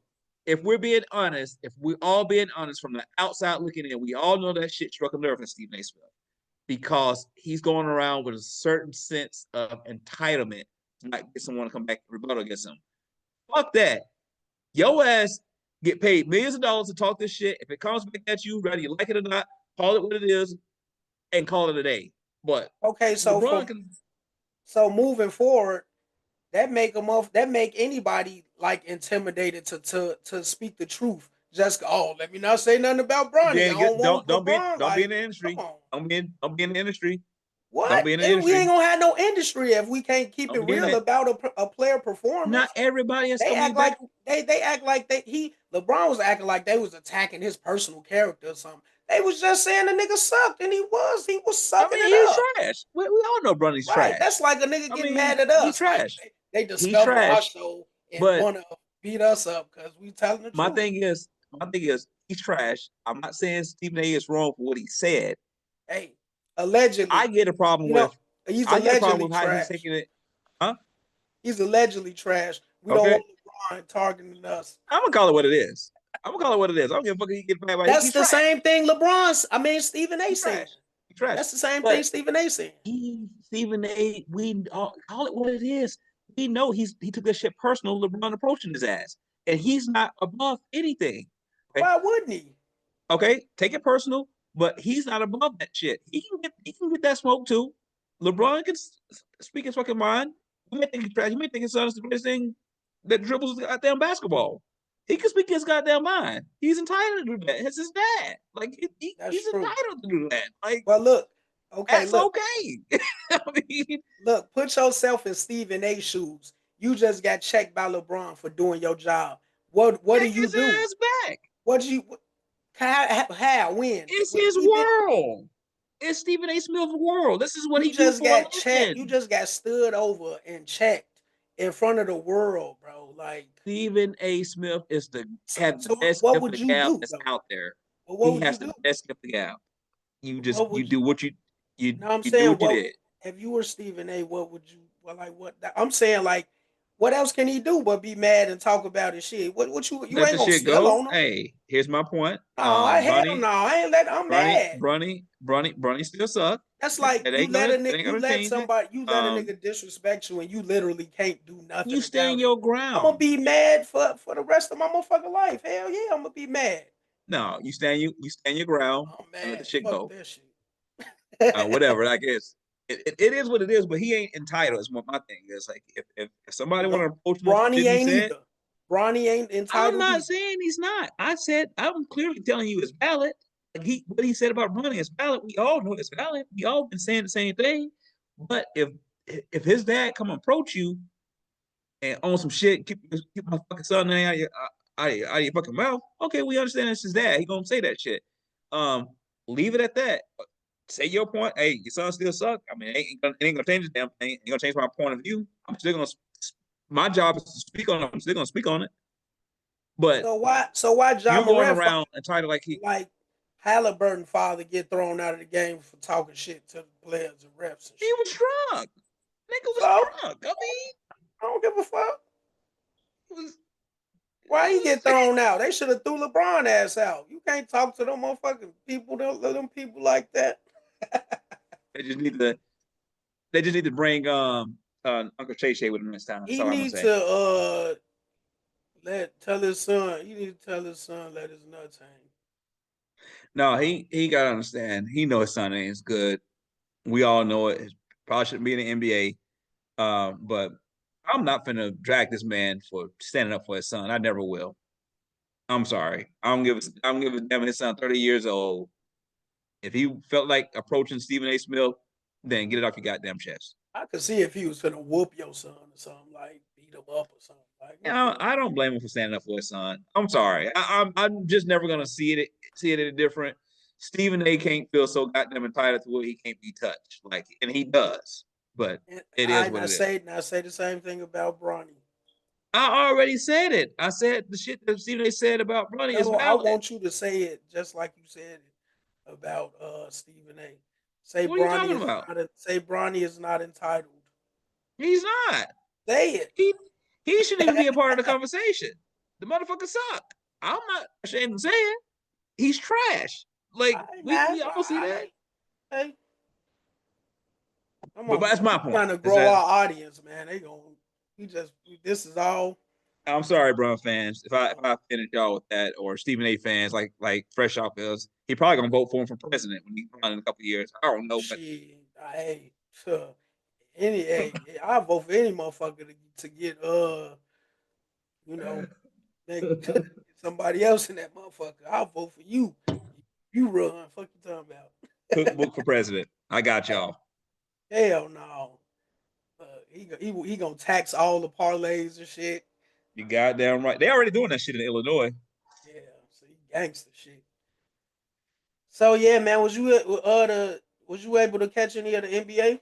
if we're being honest, if we all being honest from the outside looking in, we all know that shit struck a nerve in Stephen A. Smith because he's going around with a certain sense of entitlement to not get someone to come back and rebuttal against him. Fuck that. Your ass get paid millions of dollars to talk this shit. If it comes back at you, whether you like it or not, call it what it is and call it a day. But Okay, so LeBron from can. so moving forward, that make anybody like intimidated to speak the truth. Just let me not say nothing about Bronny. I Then don't get, want LeBron. don't be in Like, the come industry. on. Don't be in the industry. Don't What? be in the And we ain't industry. gonna have no industry if we can't keep it Don't be in real it. about a player Not performance. everybody is They gonna be act back. like they act like LeBron was acting like they was attacking his personal character or something. They was just saying the nigga sucked, and he was I sucking mean, it he's up. trash. We all know Bronny's Right. trash. That's like a nigga I getting mean, mad at he us. Like trash. they He discover our trash. show and But wanna beat us up because we telling the my truth. thing is, he's trash. I'm not saying Stephen A. is wrong for what he said. Hey, I allegedly, get a problem you know, with. he's I get a problem allegedly with how he's trash. taking it. Huh? He's allegedly trash. We don't Okay. want LeBron targeting us. I'm gonna call it what it is. I'm gonna call it what it is. I don't give a fuck if he get mad about it. That's He's the trash. same thing Stephen A He's saying. trash. He's trash. That's the same thing But Stephen A saying. Stephen A. We call it what it is. We know he took that shit personal. LeBron approaching his ass, and he's not above anything. Okay, Why wouldn't he? Okay, take it personal, but he's not above that shit. He can get that smoke too. LeBron can speak his fucking mind. You may think he's trash. You may think his son is the greatest thing that dribbles goddamn basketball. He can speak his goddamn mind. He's entitled to do that. It's his dad. Like That's he's true. entitled to do that. Like Well, look, okay, that's look, okay. I mean, look, put yourself in Stephen A. shoes. You just got checked by LeBron for doing your job. What do take you his do? ass back. What do you how when? It's his He been, world. It's Stephen A. Smith's world. This is what you he do just for a got checked. You living. just got stood over and checked in front of the world, bro. Like, Stephen A. Smith is the so, has the so best what gift of would the you gab do that's though? out there. Well, what He would you has the do? best gift of the gab. What You would do what you No, I'm you do saying what you what did. if you were Stephen A, what would you well like what I'm saying like what else can he do but be mad and talk about his shit? What you Let ain't the gonna shit steal go. on him. Hey, here's my point. No, I hell Bronny, no, I ain't let I'm mad. Bronny still suck. That's That, like that ain't gonna that ain't you gonna let change it. somebody you let a nigga disrespect you and you literally can't do You nothing stand about it. your I'm gonna ground. be mad for the rest of my motherfucking life. Hell yeah, I'm gonna be mad. No, you stand your ground Oh and let the man, shit fuck go. that shit. Whatever. I guess it is what it is, but he ain't entitled. Is what my thing is. Like if somebody want to approach him on some shit Bronny he ain't said, either. Bronny ain't I'm entitled not either. saying he's not. I said I'm clearly telling you it's valid. Like what he said about running is valid. We all know it's valid. We all been saying the same thing. But if his dad come approach you and on some shit, keep my fucking son name out of your fucking mouth. Okay, we understand it's his dad. He gonna say that shit. Um, leave it at that. Say your point. Hey, your son still suck. I mean, it ain't gonna change the damn thing. It ain't gonna change my point of view. I'm still gonna. My job is to speak on it. I'm still gonna speak on it. But So why you're John going Morant around and trying to like he like Halliburton father get thrown out of the game for talking shit to the players and refs and he shit. was drunk. Nigga was So drunk. I mean, I don't give a fuck. it was. Why he get thrown out? They should have threw LeBron ass out. You can't talk to them motherfucking people, them people like that. They just need to. They just need to bring Uncle Shay Shay with him next time. That's He all I'm gonna need say. to let tell his son. He need to tell his son let his nuts hang. No, he gotta understand. He know his son ain't as good. We all know it. Probably shouldn't be in the NBA. But I'm not gonna drag this man for standing up for his son. I never will. I'm sorry. I don't give a damn his son 30 years old. If he felt like approaching Stephen A. Smith, then get it off your goddamn chest. I could see if he was gonna whoop your son or something like beat him up or something like You know, okay. I don't blame him for standing up for his son. I'm sorry. I'm just never gonna see it any different. Stephen A. can't feel so goddamn entitled to where he can't be touched. Like, and he does. But And it is I what now it is. say the same thing about Bronny. I already said it. I said the shit that Stephen A. said about Bronny is No, I valid. want you to say it just like you said it about Stephen A. Say What are you Bronny talking is about? not say Bronny is not entitled. He's not. Say it. He he shouldn't even be a part of the conversation. The motherfucker suck. I'm not ashamed to say it. He's trash. Like I we all see that. hey, come But on, that's man. my We point. trying to Is grow that our audience, man. They going we just this is all I'm sorry, Brown fans. If uh, I offended y'all with that, or Stephen A. fans like Fresh off is, he probably gonna vote for him for president when he run in a couple of years. I don't know, but shit. Hey, any hey, I vote for any motherfucker to get you know, make somebody else in that motherfucker. I'll vote for you. You run. Fuck you talking about? cookbook for president. I got y'all. Hell no. He gonna tax all the parlays and shit. You goddamn right. They already doing that shit in Illinois. Yeah, see, gangster shit. So yeah, man, was you able to catch any of the NBA?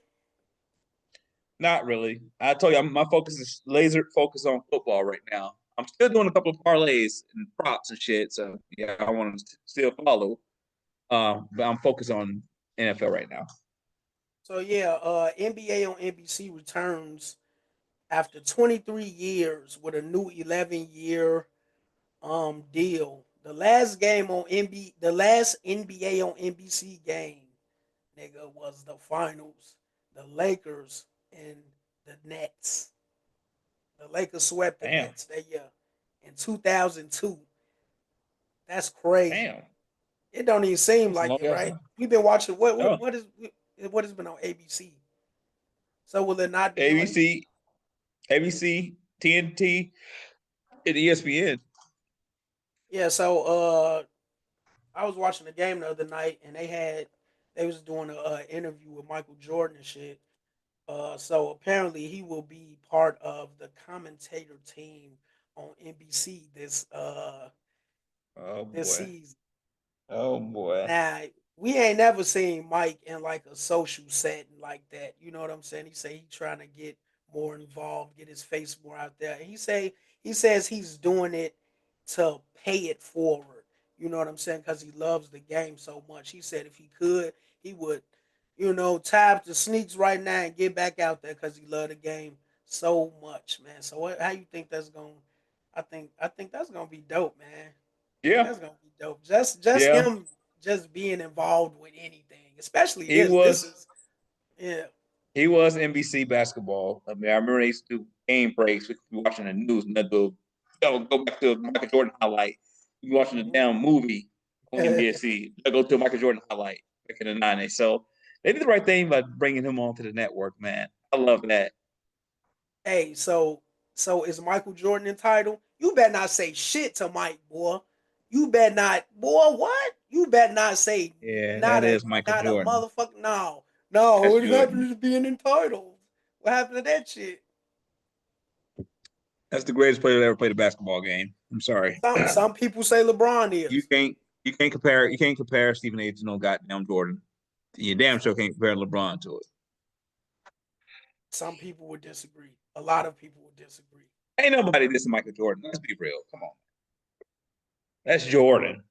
Not really. I told you, my focus is laser focused on football right now. I'm still doing a couple of parlays and props and shit. So yeah, I want to still follow. But I'm focused on NFL right now. So yeah, NBA on NBC returns after 23 years with a new 11-year deal. The last NBA on NBC game, nigga, was the finals. The Lakers and the Nets. The Lakers swept the Damn, Nets that year in 2002. That's crazy. damn. It don't even seem That's a like long it, ass right? time. We've been watching Oh, what has been on ABC. So will it not be on? ABC, ABC, TNT, and ESPN. Yeah. So I was watching the game the other night, and they was doing a interview with Michael Jordan and shit. So apparently he will be part of the commentator team on NBC Oh this boy. season. Oh boy. Now we ain't never seen Mike in like a social setting like that. You know what I'm saying? He say he trying to get more involved, get his face more out there. And he says he's doing it to pay it forward. You know what I'm saying? Because he loves the game so much. He said if he could, he would, tie up the sneaks right now and get back out there because he love the game so much, man. So how you think that's going? I think that's gonna be dope, man. I think Yeah, that's gonna be dope. Just yeah. him just being involved with anything, especially He this. This was is yeah. he was NBC basketball. I mean, I remember they used to do game breaks. We could be watching the news and then go back to a Michael Jordan highlight. We be watching a Mhm. damn movie on NBC. They'll go to a Michael Jordan highlight back in the 90s. So they did the right thing by bringing him onto the network, man. I love that. Hey, so is Michael Jordan entitled? You better not say shit to Mike, boy. You better not, boy. What? You better not say Yeah, not that a is Michael not a Jordan. motherfucker. No, no. That's What Jordan. happened to being entitled? What happened to that shit? That's the greatest player that ever played a basketball game. I'm sorry. Some people say LeBron You is. can't you can't compare Stephen A. to no goddamn Jordan. You damn sure can't compare LeBron to it. Some people would disagree. A lot of people would disagree. Ain't nobody dissing Michael Jordan. Let's be real. Come on. That's Jordan.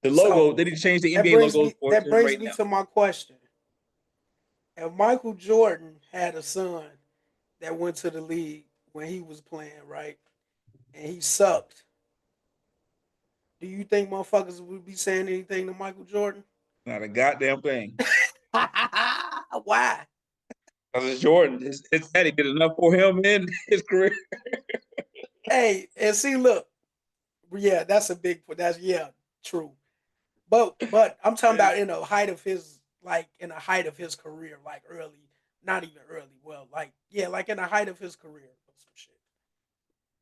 The logo, So they need to change the that NBA brings logo me for that him brings right me now. to my question. If Michael Jordan had a son that went to the league when he was playing, right? And he sucked. Do you think motherfuckers would be saying anything to Michael Jordan? Not a goddamn thing. Why? Because it's Jordan. His daddy did enough for him in his career. Hey, and see, look, yeah, that's a big. That's yeah, true. But I'm talking about in the height of his career, like early, not even early. Well, like yeah, like in the height of his career, or some shit.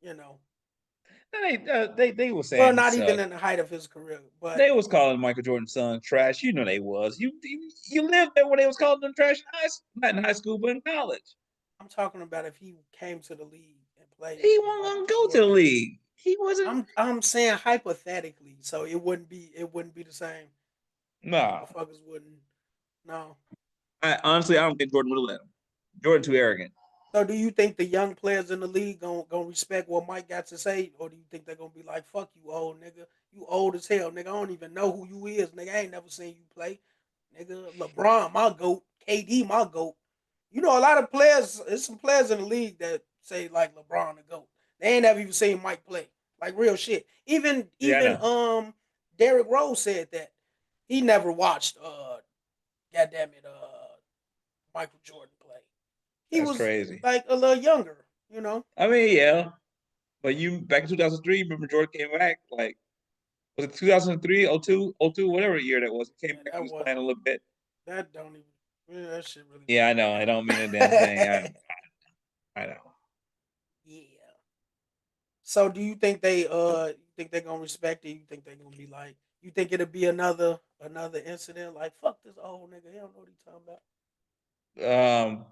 You know, They were well, saying he not even sucked. in the height of his career, but They was calling Michael Jordan's son trash. You know they was. You lived there when they was calling them trash in not in high school, but in college. I'm talking about if he came to the league and played He with wasn't Michael gonna go to the Jordan. league. He wasn't. I'm saying hypothetically, so it wouldn't be the same. Nah. Motherfuckers wouldn't. No. Honestly, I don't think Jordan would have let him. Jordan too arrogant. So do you think the young players in the league gonna respect what Mike got to say, or do you think they're gonna be like, "Fuck you, old nigga, you old as hell, nigga. I don't even know who you is, nigga. I ain't never seen you play, nigga. LeBron, my goat. KD, my goat. You know, a lot of players. There's some players in the league that say like LeBron the goat. They ain't never even seen Mike play, like real shit. Even Yeah, I even know. Derrick Rose said that he never watched goddamn it Michael Jordan play. He That's was crazy. like a little younger, you know. I mean, yeah. But you back in 2003, remember Jordan came back? Like, was it 2003, 02, whatever year that was? He came Yeah, back, he that was playing a wasn't little bit. that don't even yeah, that shit really Yeah, I don't know. I don't mean a damn thing. count. I know. Yeah. So do you think they're gonna respect it? You think they're gonna be like you think it'll be another incident like fuck this old nigga, he don't know what he's talking about. Um,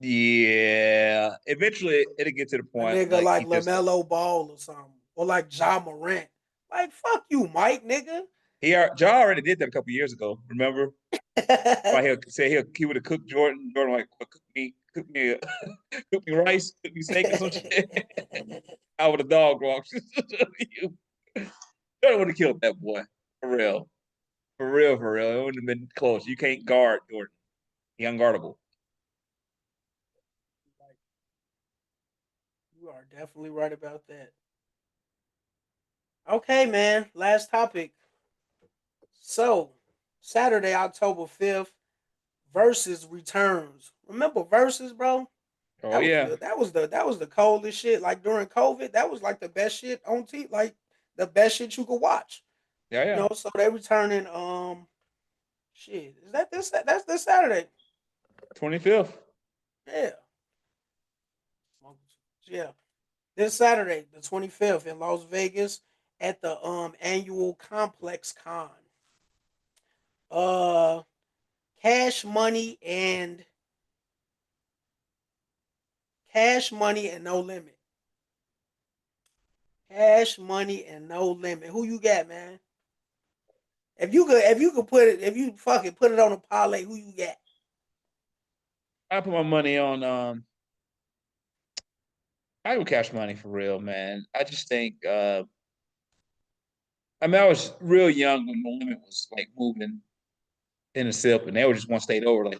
yeah. Eventually, it'll get to the A point nigga like like he just LaMelo Ball or something. Or like Ja Morant. Like fuck you, Mike, nigga. Ja already did that a couple years ago. Remember? Why he'll say he would have cooked Jordan. Jordan like cook me, cook me rice, cook me steak or some shit. Out with a dog walks. Jordan would have killed that boy for real, for real, for real. It wouldn't have been close. You can't guard Jordan. He unguardable. Like, you are definitely right about that. Okay, man. Last topic. So, Saturday, October 5th, Versus returns. Remember Versus, bro? Oh That was yeah, the coldest shit. Like during COVID, that was like the best shit on TV, like the best shit you could watch. Yeah, You yeah. know, so they returning. Shit, is that this? That's this Saturday. 25th. Yeah, yeah. This Saturday, the 25th, in Las Vegas at the annual Complex Con. Uh, Cash Money and Cash Money and No Limit. Cash Money and No Limit. Who you got, man? If you could put it, if you fucking put it on a parlay, who you got? I put my money on I go Cash Money for real, man. I just think I mean I was real young when No Limit was like moving in the SIP and they were just one state over. Like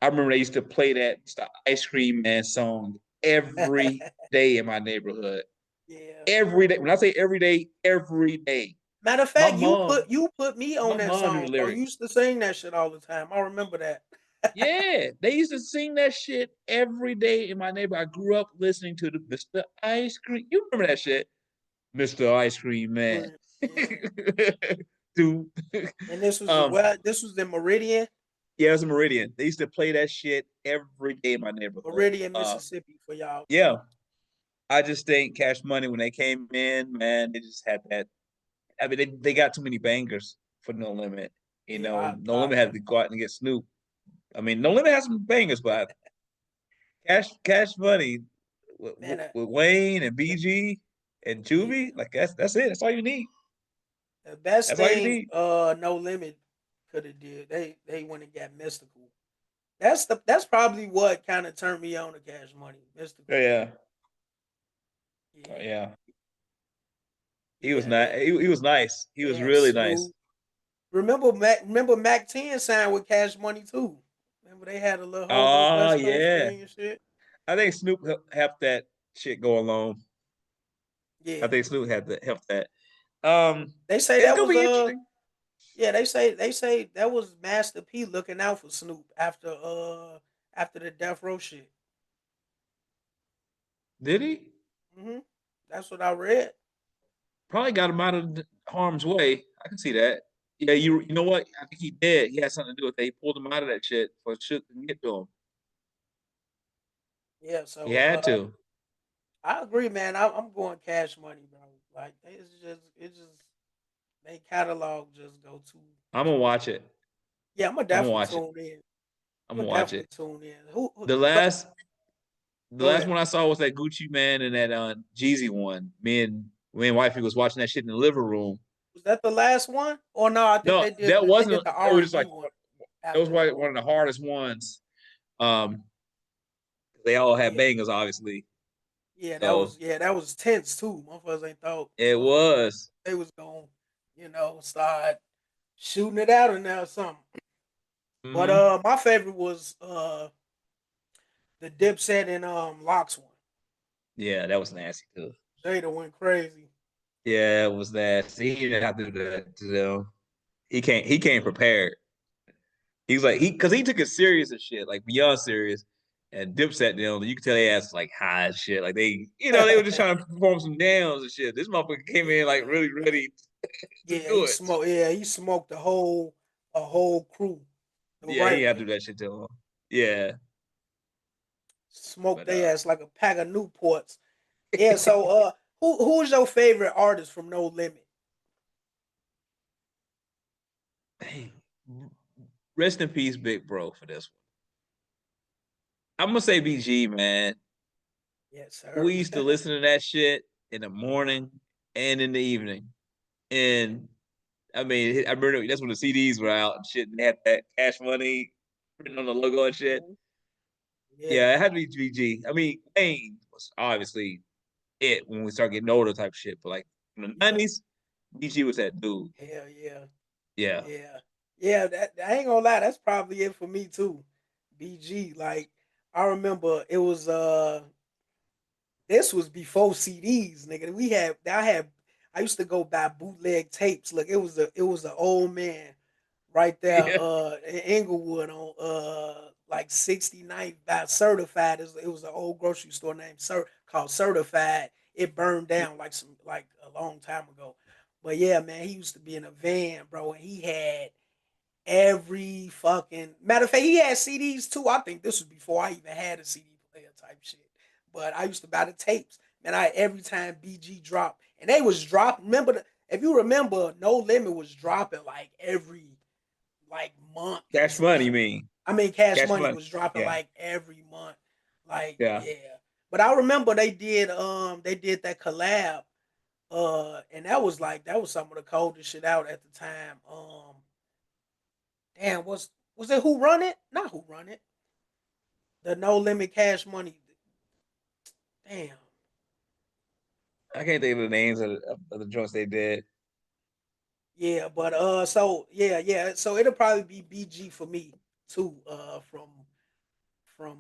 I remember they used to play the Ice Cream Man song every day in my neighborhood. Yeah. Every day. When I say every day. Matter of My fact, mom, you put me my on that mom knew the song, bro. You lyrics. used to sing that shit all the time. I remember that. Yeah, they used to sing that shit every day in my neighborhood. I grew up listening to the Mr. Ice Cream. You remember that shit? Mr. Ice Cream Man. Yeah. Dude. And this was um, well, this was in Meridian, yeah, it was a Meridian. They used to play that shit every day in my neighborhood. Mississippi for y'all. Yeah, I just think Cash Money when they came in, man, they just had that. I mean, they got too many bangers for No Limit. You Yeah, know, No Limit had to go out and get Snoop. I mean, No Limit has some bangers, but Cash Money man, with Wayne and BG and yeah. Juvie, like that's it. That's all you need. The best That's all you thing need. No Limit could have did, they went and got Mystical. That's probably what kind of turned me on to Cash Money. Mystical. Yeah, Yeah. yeah. He was Yeah, nice. He was nice. He they was had really nice. Snoop. Remember Mac 10 signed with Cash Money too. Remember they had a little whole Oh West Coast yeah. thing and shit. I think Snoop helped that shit go along. I Yeah. think Snoop had to help that. They say It's that gonna was be interesting. yeah, they say that was Master P looking out for Snoop after the Death Row shit. Did he? Hmm. That's what I read. Probably got him out of harm's way. I can see that. Yeah, you know what? I think he did. He had something to do with it. He pulled him out of that shit for shit to get to him. Yeah, He so had to. I agree, man. I'm going Cash Money, bro. Like it's just they catalog just go I'm gonna too watch hard. it. Yeah, I'm gonna I'm gonna definitely watch it. tune in. I'm I'm gonna gonna watch definitely it. tune in. Who The but last the go last ahead. one I saw was that Gucci Man and that Jeezy one. Me and wifey was watching that shit in the living room. Was that the last one? Or no, I think No, that they did wasn't. the It R was and just B like one it was after that. like one of the hardest ones. Um, they all had Yeah. bangers, obviously. So That was tense too. Motherfuckers ain't thought it was. they was gonna, start shooting it out in there or something. But Hmm. my favorite was the Dipset and Locks one. Yeah, that was nasty too. Jada went crazy. Yeah, it was nasty. He didn't have to do that to them. He came prepared. He's like because he took it serious and shit, like beyond serious. And Dipset them, you could tell they ass like high as shit. Like they were just trying to perform some downs and shit. This motherfucker came in like Yeah. really ready to Yeah, do it. he smoked a whole crew the Yeah, he right had to way. do that shit to him. Yeah, Smoked but their ass like a pack of Newports. Yeah, so who's your favorite artist from No Limit? hey, rest in peace, Big Bro, for this one. I'm gonna say BG, man. Yes, sir. We used to listen to that shit in the morning and in the evening. And I mean, I remember that's when the CDs were out and shit, and they had that Cash Money written on the logo and shit. Mhm. Yeah. Yeah, it had to be BG. I mean, Wayne was obviously it when we started getting older type shit, but like in the Yeah. '90s, BG was that dude. Hell yeah. Yeah, Yeah. Yeah, that I ain't gonna lie, that's probably it for me too. BG. Like I remember it was this was before CDs, nigga. I used to go buy bootleg tapes. Look, it was an old man right there yeah, in Inglewood on like 69th by Certified. It was an old grocery store named called Certified. It burned down like a long time ago. But yeah, man, he used to be in a van, bro, and he had every fucking matter of fact, he had CDs too. I think this was before I even had a CD player type shit. But I used to buy the tapes. Man, I every time BG dropped, and they was dropping. If you remember, No Limit was dropping like every like month. Cash Money, you mean? I mean, Cash Cash Money Money. was dropping Yeah. like every month. Like, Yeah. yeah. But I remember they did that collab. And that was some of the coldest shit out at the time. Damn, was it Who Run It? Not Who Run It. The No Limit Cash Money. Damn. I can't think of the names of the joints they did. Yeah, but so yeah. So it'll probably be BG for me too, from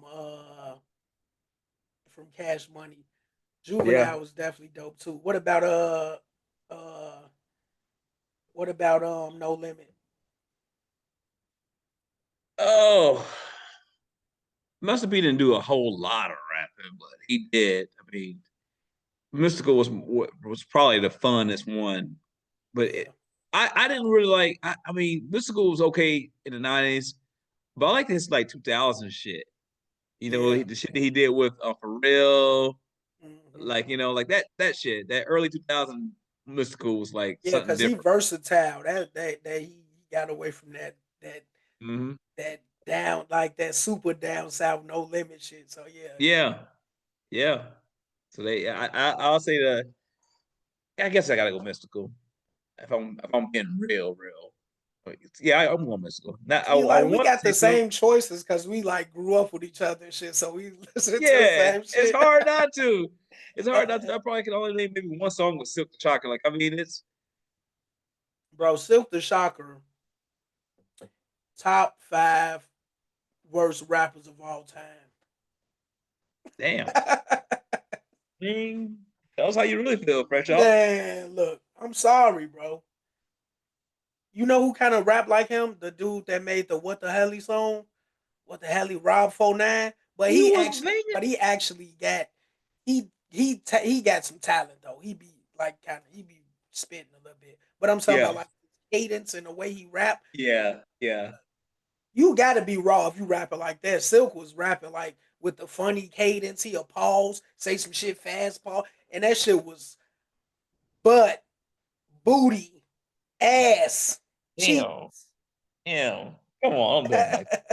uh from Cash Money. Yeah. Juvenile was definitely dope too. Uh what about No Limit? Oh, Master P didn't do a whole lot of rapping, but he did. I mean, Mystical was probably the funnest one, but Yeah. I didn't really like. I mean, Mystical was okay in the '90s, but I like his like 2000 shit. You know, Yeah. the shit that he did with For Real, Hmm. like like that shit. That early 2000 Mystical was like Yeah, something cause he different. versatile. That he got away from that Hmm. that down like that super down south no limit shit. So yeah, Yeah, yeah. So I'll say I guess I gotta go Mystical if I'm being real. Yeah, I'm going Mystical. Now I see, like we want to got say the Silk. same choices because we like grew up with each other and shit. So we listen to the Yeah, same it's shit. hard not to. It's hard not to. I probably can only name maybe one song with Silk the Chocolate. Like I mean, it's Bro, Silk the Shocker, top 5 worst rappers of all time. damn. Ding. Tell us how you really feel, Fresh Off. Man, look, I'm sorry, bro. You know who kind of rap like him? The dude that made the What the Hell song? What the hell he Rob 49? But You he was actually nigga. but he actually got he got some talent though. He be like he be spitting a little bit. But I'm talking Yeah, about like cadence and the way he rap. yeah. You gotta be raw if you rapping like that. Silk was rapping like with the funny cadence. He'll pause, say some shit fast, pause, and that shit was butt, booty, ass, Damn, cheeks. damn. Come on, don't do him like that.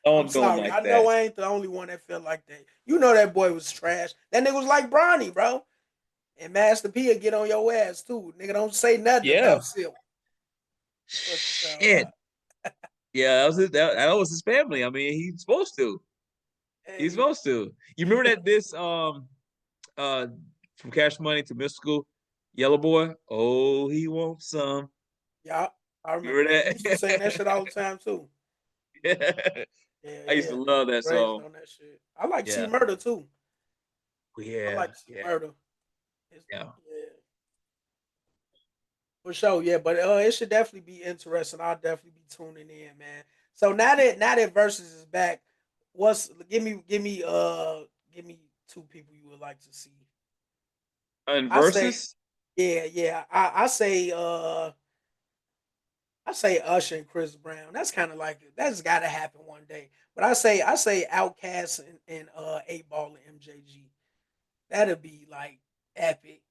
I'm Don't do him sorry. like I know that. I ain't the only one that felt like that. You know that boy was trash. That nigga was like Bronny, bro. And Master P will get on your ass too. Nigga, don't say nothing Yeah. about Silk. Fuck you talking Shit. about. Yeah, that was his family. I mean, he's supposed to. He's Hey, supposed to. You remember that this uh from Cash Money to Mystical, Yellow Boy? Oh, he wants some. yeah, I remember Remember that. He used to sing that that? shit all the time too. Yeah. Yeah, I used yeah. to He love was that raised song. on that shit. I like C Yeah. Murder too. I Yeah. like C Yeah. Murder. Yeah. Yeah, for sure. Yeah, but it should definitely be interesting. I'll definitely be tuning in, man. So now that versus is back, what's give me two people you would like to see. And I say versus, yeah. I say Usher and Chris Brown. That's kind of like that's got to happen one day. But I say Outkast and 8 Ball and MJG. That'd be like epic.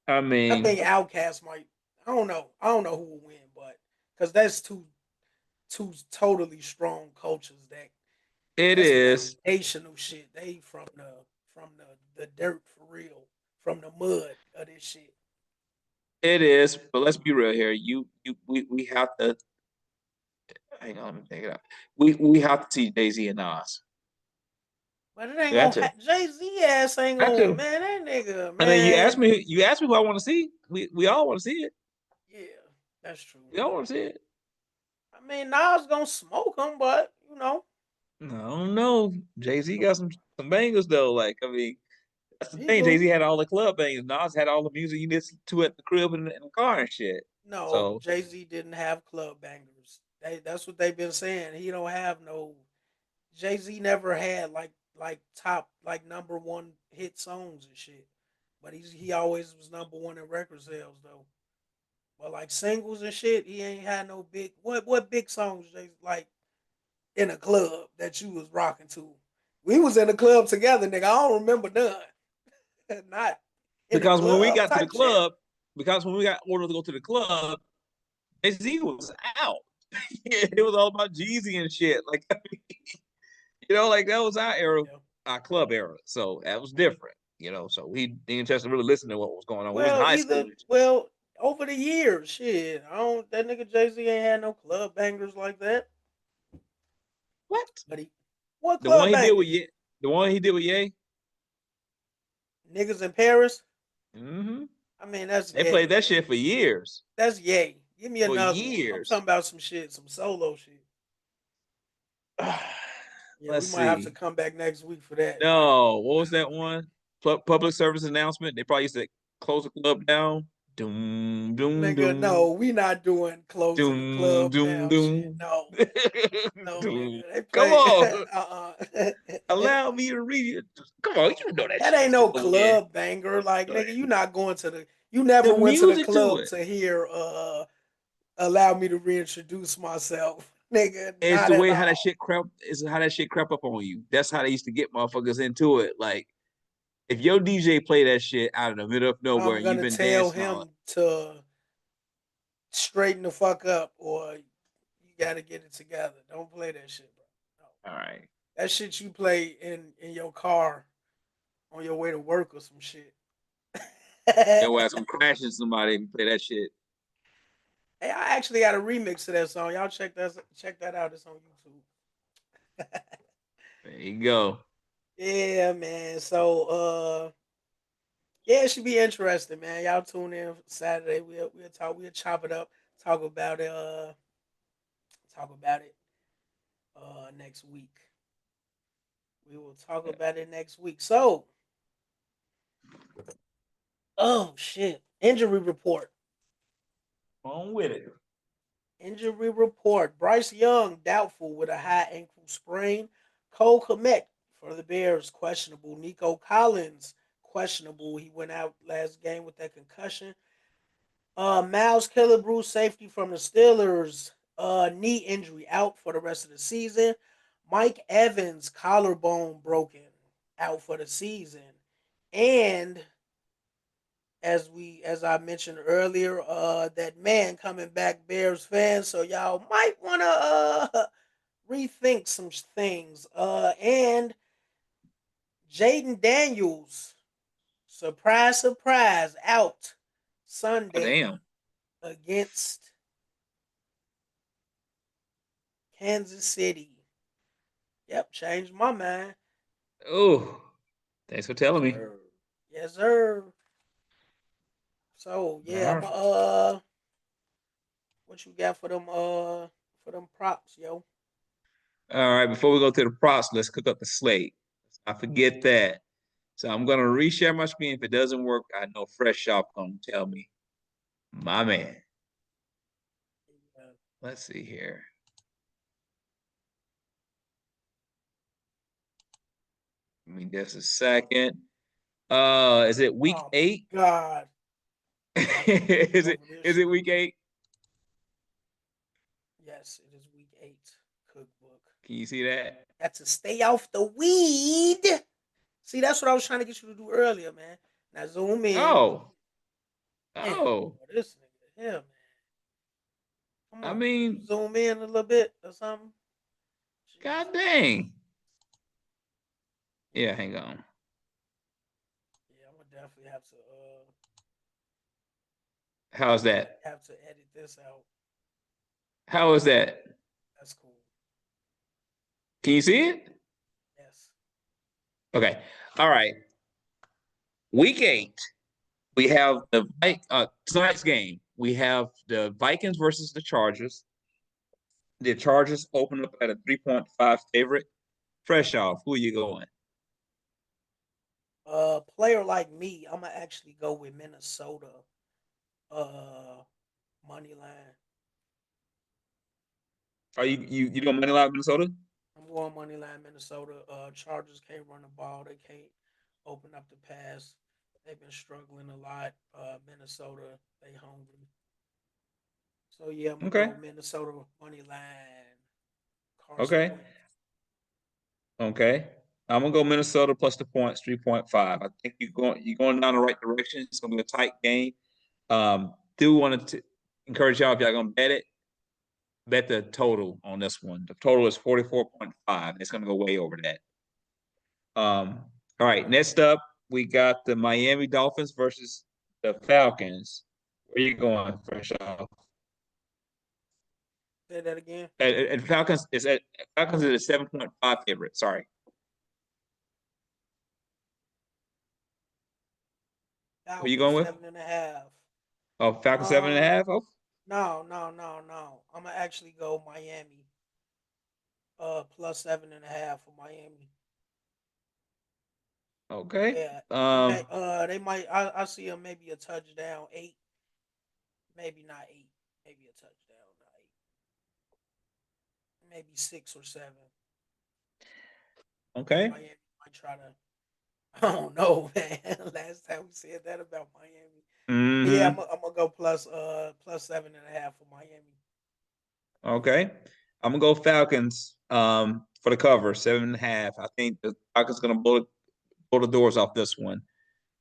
I I mean, think Outkast might. I don't know. I don't know who will win, but because that's two totally strong cultures it that's is. foundational shit. They from the dirt for real, from the mud of this shit. It is, but let's be real here. We have to hang on, let me take it out. We have to see Jay-Z and Nas. But it ain't We got gonna to. Jay Z ass ain't Got gonna to. man that nigga I mean, man. you asked me who I want to see. We all want to see it. Yeah, that's true. We all want to see it. I mean Nas gonna smoke him, but you know No, I don't know. Jay-Z got some bangers though. Like, I mean, that's the he thing. Jay-Z do. had all the club bangers. Nas had all the music you listen to at the crib and in the car and shit. No, So Jay Z didn't have club bangers. That's what they've been saying. He don't have no. Jay Z never had like top like number one hit songs and shit. but he always was #1 in record sales though. But like singles and shit, he ain't had no big. What big songs they like in a club that you was rocking to? We was in the club together, nigga. I don't remember none. Not in a Because when we club got to the type shit. club, because when we got ordered to go to the club, Jay-Z was out. It was all about Jeezy and shit. Like, like that was our era, Yeah. our club era. So that was different, So we didn't just really listen to what was going on. We was in Well, high school. over the years, shit. I don't that nigga Jay Z ain't had no club bangers like that. What? But what The one club he did with bangers? Ye, the one he did with Ye. Niggas in Paris. Mm-hmm. I mean, that's They played yay. that shit for years. That's yay. Give me For another one. I'm years. talking about some shit, some solo shit. Yeah, we Let's might have to see. come back next week for that. No, what was that one? Public service announcement. They probably used to close the club down. Doom, doom, Nigga, doom, no, we not doing closing the doom, club doom, down shit. doom. No, no, Doom. nigga. They Come play on. uh-uh. Allow me to read it. Come on, you know that That shit ain't used to no go in. club banger. Like, nigga, you not going to you never The went to the music to club it. to hear allow me to reintroduce myself. Nigga, It's not the at way how that all. shit crap is how that shit crap up on you. That's how they used to get motherfuckers into it. Like if your DJ play that shit out of the middle of nowhere I'm and you've gonna been tell dancing all, him to straighten the fuck up or you gotta get it together. Don't play that shit, bro. No. all right. That shit you play in your car on your way to work or some shit. Yo Hey, ass I'm crashing somebody and play that shit. I actually got a remix to that song. Y'all check that out. It's on YouTube. There you go. Yeah, man. So yeah, it should be interesting, man. Y'all tune in Saturday. We'll chop it up, talk about it, talk about it next week. We will talk about it next week. So, oh shit. Injury report. On with it. Injury report. Bryce Young doubtful with a high ankle sprain. Cole Kmet for the Bears questionable. Nico Collins questionable. He went out last game with that concussion. Miles Killebrew, safety from the Steelers, knee injury out for the rest of the season. Mike Evans, collarbone broken, out for the season. And as I mentioned earlier, that man coming back, Bears fans. So y'all might wanna rethink some things. And Jaden Daniels, surprise, surprise, out Oh, Sunday damn. against Kansas City. Yep, changed my mind. Oh, thanks for Yes, telling me. sir. Yes, sir. So All yeah, I'm right. what you got for them props, yo? All right. Before we go to the props, let's cook up the slate. I forget that. So I'm gonna reshare my screen. If it doesn't work, I know Fresh Shop gonna tell me. My man. Let's see here. Give me just a second. Is it week Oh my 8? god. is it Over this is it shit. week 8? Yes, it is week 8 cookbook. Can you see that? Got to stay off the weed. See, that's what I was trying to get you to do earlier, man. Now zoom in. Oh, Damn, oh. boy, this nigga here, man. Come I on, can you mean, zoom in a little bit or something? Jesus. god dang. Yeah, hang on. Yeah, I'm gonna definitely How's that? have to edit this out. How is that? That's cool. Can you see it? Yes. Okay. All right. Week 8, we have tonight's game. We have the Vikings versus the Chargers. The Chargers open up at a 3.5 favorite. Fresh off, who are you going? Player like me, I'm gonna actually go with Minnesota. Money line. Are you doing money line Minnesota? I'm going money line Minnesota. Chargers can't run the ball. They can't open up the pass. They've been struggling a lot. Minnesota, they hungry. So yeah, I'm gonna Okay. go Minnesota money line. Carson Okay. Wentz. Okay. I'm gonna go Minnesota plus the points, 3.5. I think you're going down the right direction. It's gonna be a tight game. Do want to encourage y'all if y'all gonna bet the total on this one. The total is 44.5. It's gonna go way over that. All right, next up we got the Miami Dolphins versus the Falcons. Where you going, fresh off? Say that again. And Falcons is a 7.5 favorite. Sorry. Who you Falcons going with? 7.5. Oh, Falcons seven and a Um, half. Oh, no, no, no, no. I'm gonna actually go Miami. Plus 7.5 for Miami. okay. Yeah, they might. I see them maybe a touchdown, 8, maybe not 8, maybe a touchdown, not 8, maybe 6 or 7. I think Okay. Miami might try to. I don't know, man. Last time we said that about Miami. But yeah, Mm-hmm. I'm gonna go plus 7.5 for Miami. Okay. I'm gonna go Falcons for the cover, 7.5. I think the Falcons gonna blow the doors off this one.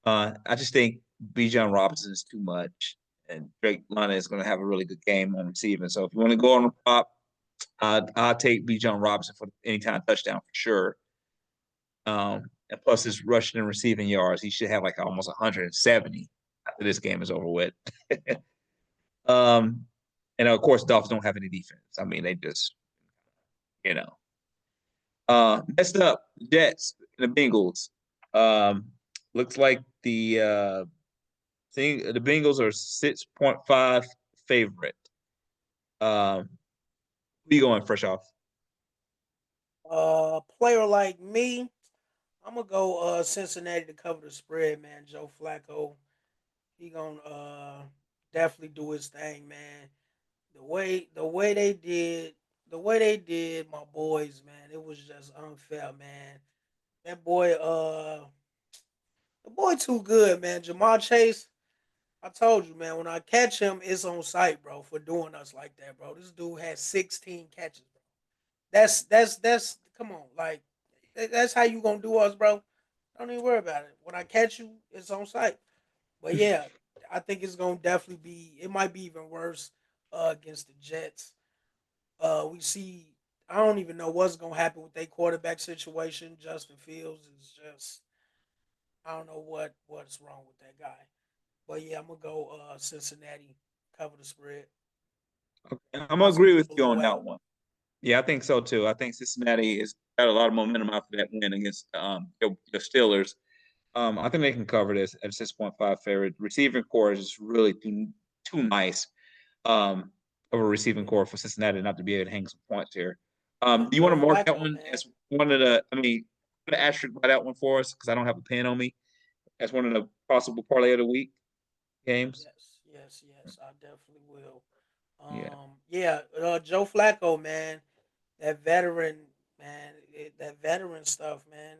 I just think Bijan Robinson is too much, and Drake London is gonna have a really good game on receiving. So if you want to go on the prop, I'll take Bijan Robinson for anytime touchdown for sure. And plus his rushing and receiving yards, he should have like almost 170 after this game is over with. um, and of course, Dolphins don't have any defense. I mean, they just, you know. Next up, Jets and the Bengals. Um, looks like the Bengals are 6.5 favorite. Who you going fresh off? Player like me, I'm gonna go Cincinnati to cover the spread, man. Joe Flacco, he gonna definitely do his thing, man. The way they did my boys, man, it was just unfair, man. That boy, the boy too good, man. Jamar Chase, I told you, man, when I catch him, it's on sight, bro, for doing us like that, bro. This dude has 16 catches, bro. That's come on, like that's how you gonna do us, bro. Don't even worry about it. When I catch you, it's on sight. But yeah, I think it's gonna definitely be. It might be even worse against the Jets. We see. I don't even know what's gonna happen with their quarterback situation. Justin Fields is just. I don't know what's wrong with that guy. But yeah, I'm gonna go Cincinnati cover the spread. Okay. I'm gonna agree Possibly with you blow on out. that one. Yeah, I think so too. I think Cincinnati has got a lot of momentum after that win against the Steelers. I think they can cover this at 6.5 favorite. Receiving core is just really too nice of a receiving core for Cincinnati not to be able to hang some points here. Yo, Do you want Joe to mark that Flacco, one man. as one of the? I mean, put an asterisk by that one for us because I don't have a pen on me. As one of the possible parlay of the week games. Yes. I definitely will. Yeah, Yeah. Joe Flacco, man. That veteran, man. That veteran stuff, man.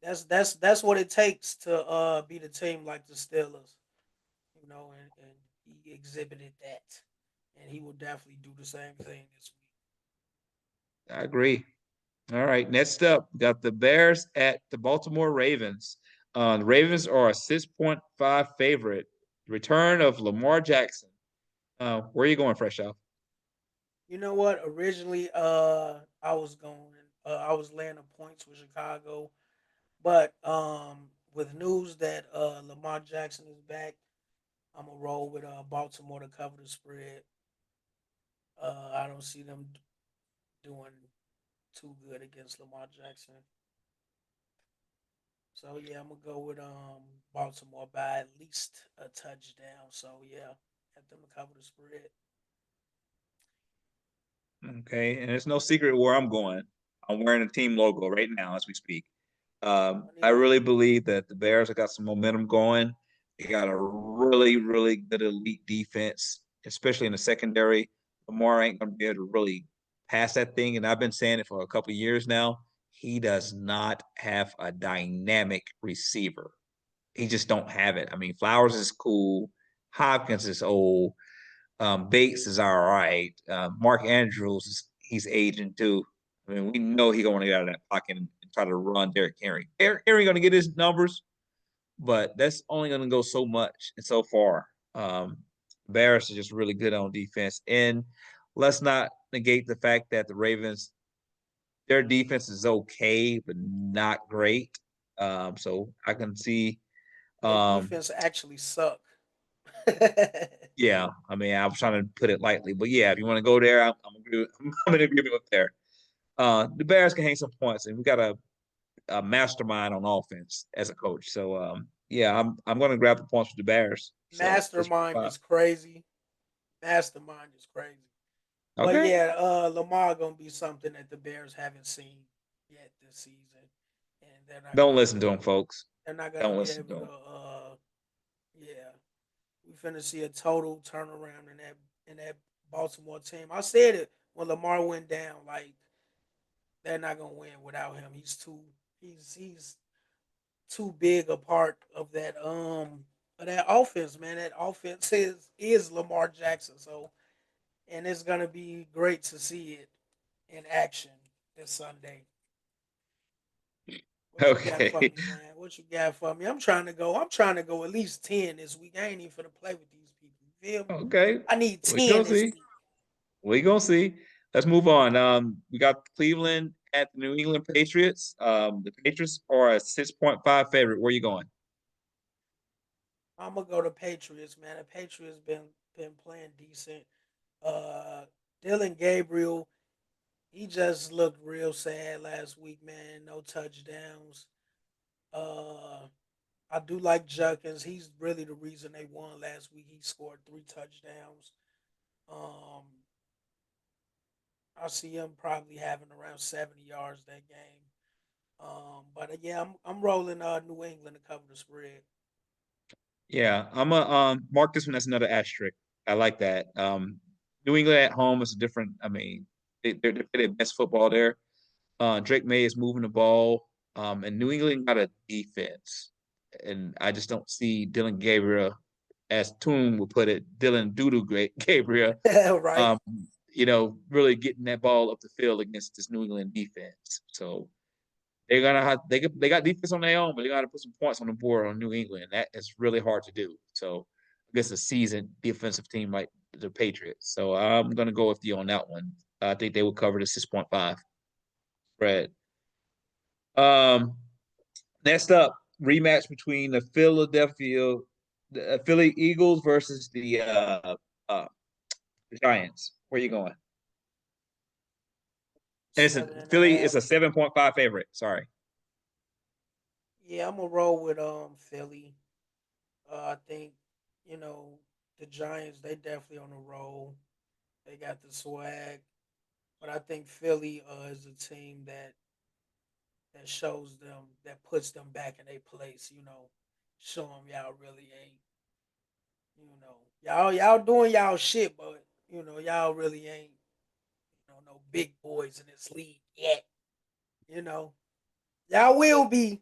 That's what it takes to be the team like the Steelers, and he exhibited that, and he will definitely do the same thing this week. I agree. All right, next up, we got the Bears at the Baltimore Ravens. The Ravens are a 6.5 favorite. Return of Lamar Jackson. Where are you going, fresh off? You know what? Originally, I was laying the points with Chicago, but with news that Lamar Jackson is back, I'm gonna roll with Baltimore to cover the spread. I don't see them doing too good against Lamar Jackson. So yeah, I'm gonna go with Baltimore by at least a touchdown. So yeah, have them to cover the spread. Okay, and it's no secret where I'm going. I'm wearing a team logo right now as we speak. Money I line. really believe that the Bears have got some momentum going. They got a really, really good elite defense, especially in the secondary. Lamar ain't going to be able to really pass that thing. And I've been saying it for a couple of years now. He does not have a dynamic receiver. he just don't have it. I mean, Flowers is cool. Hopkins is old. Bates is all right. Mark Andrews, he's aging too. I mean, we know he's going to get out of that pocket and try to run Derrick Henry. Derrick Henry going to get his numbers, but that's only going to go so much and so far. Bears is just really good on defense. And let's not negate the fact that the Ravens, their defense is okay, but not great. So I can see Their defense actually suck. yeah, I mean, I was trying to put it lightly, but yeah, if you want to go there, I'm in agreement with there. The Bears can hang some points, and we got a mastermind on offense as a coach. So yeah, I'm going to grab the points for the Bears. So Mastermind is crazy. Mastermind is crazy. But okay, yeah, Lamar gonna be something that the Bears haven't seen yet this season, and don't listen to him, folks. they're not gonna Don't be listen to able to. him. Yeah, we finna see a total turnaround in that Baltimore team. I said it when Lamar went down. Like they're not gonna win without him. He's too big a part of that offense, man. That offense is Lamar Jackson. So and it's gonna be great to see it in action this Sunday. What you got for Okay, me, man? What you got for me? I'm trying to go. I'm trying to go at least 10 this week. I ain't even finna play with these people. You feel me? okay, I need we 10 gonna this see. week. We gonna see. Let's move on. We got Cleveland at the New England Patriots. The Patriots are a 6.5 favorite. Where you going? I'm gonna go to Patriots, man. The Patriots been playing decent. Uh, Dylan Gabriel, he just looked real sad last week, man. No touchdowns. Uh, I do like Junkins. He's really the reason they won last week. He scored 3 touchdowns. Um, I see him probably having around 70 yards that game. But yeah, I'm rolling New England to cover the spread. Yeah, I'm a mark this one as another asterisk. I like that. New England at home is a different. I mean, they're their best football there. Drake May is moving the ball. And New England got a defense, and I just don't see Dylan Gabriel, as Toon would put it, Dylan Doodoo Gabriel. Right. Um, really getting that ball up the field against this New England defense. So they're gonna have they got defense on their own, but they got to put some points on the board on New England. That is really hard to do. So against a seasoned defensive team like the Patriots. So I'm gonna go with you on that one. I think they will cover the 6.5 spread. Um, Next up, rematch between the Philly Eagles versus uh, the Giants. Where you going? And it's a Seven and a Philly is half. a 7.5 favorite. Sorry. Yeah, I'm gonna roll with Philly. I think you know the Giants. They definitely on the roll. They got the swag, but I think Philly is a team that shows them that puts them back in their place. Show them y'all really ain't. Y'all doing y'all shit, but y'all really ain't. No big boys in this league yet. You know, y'all will be.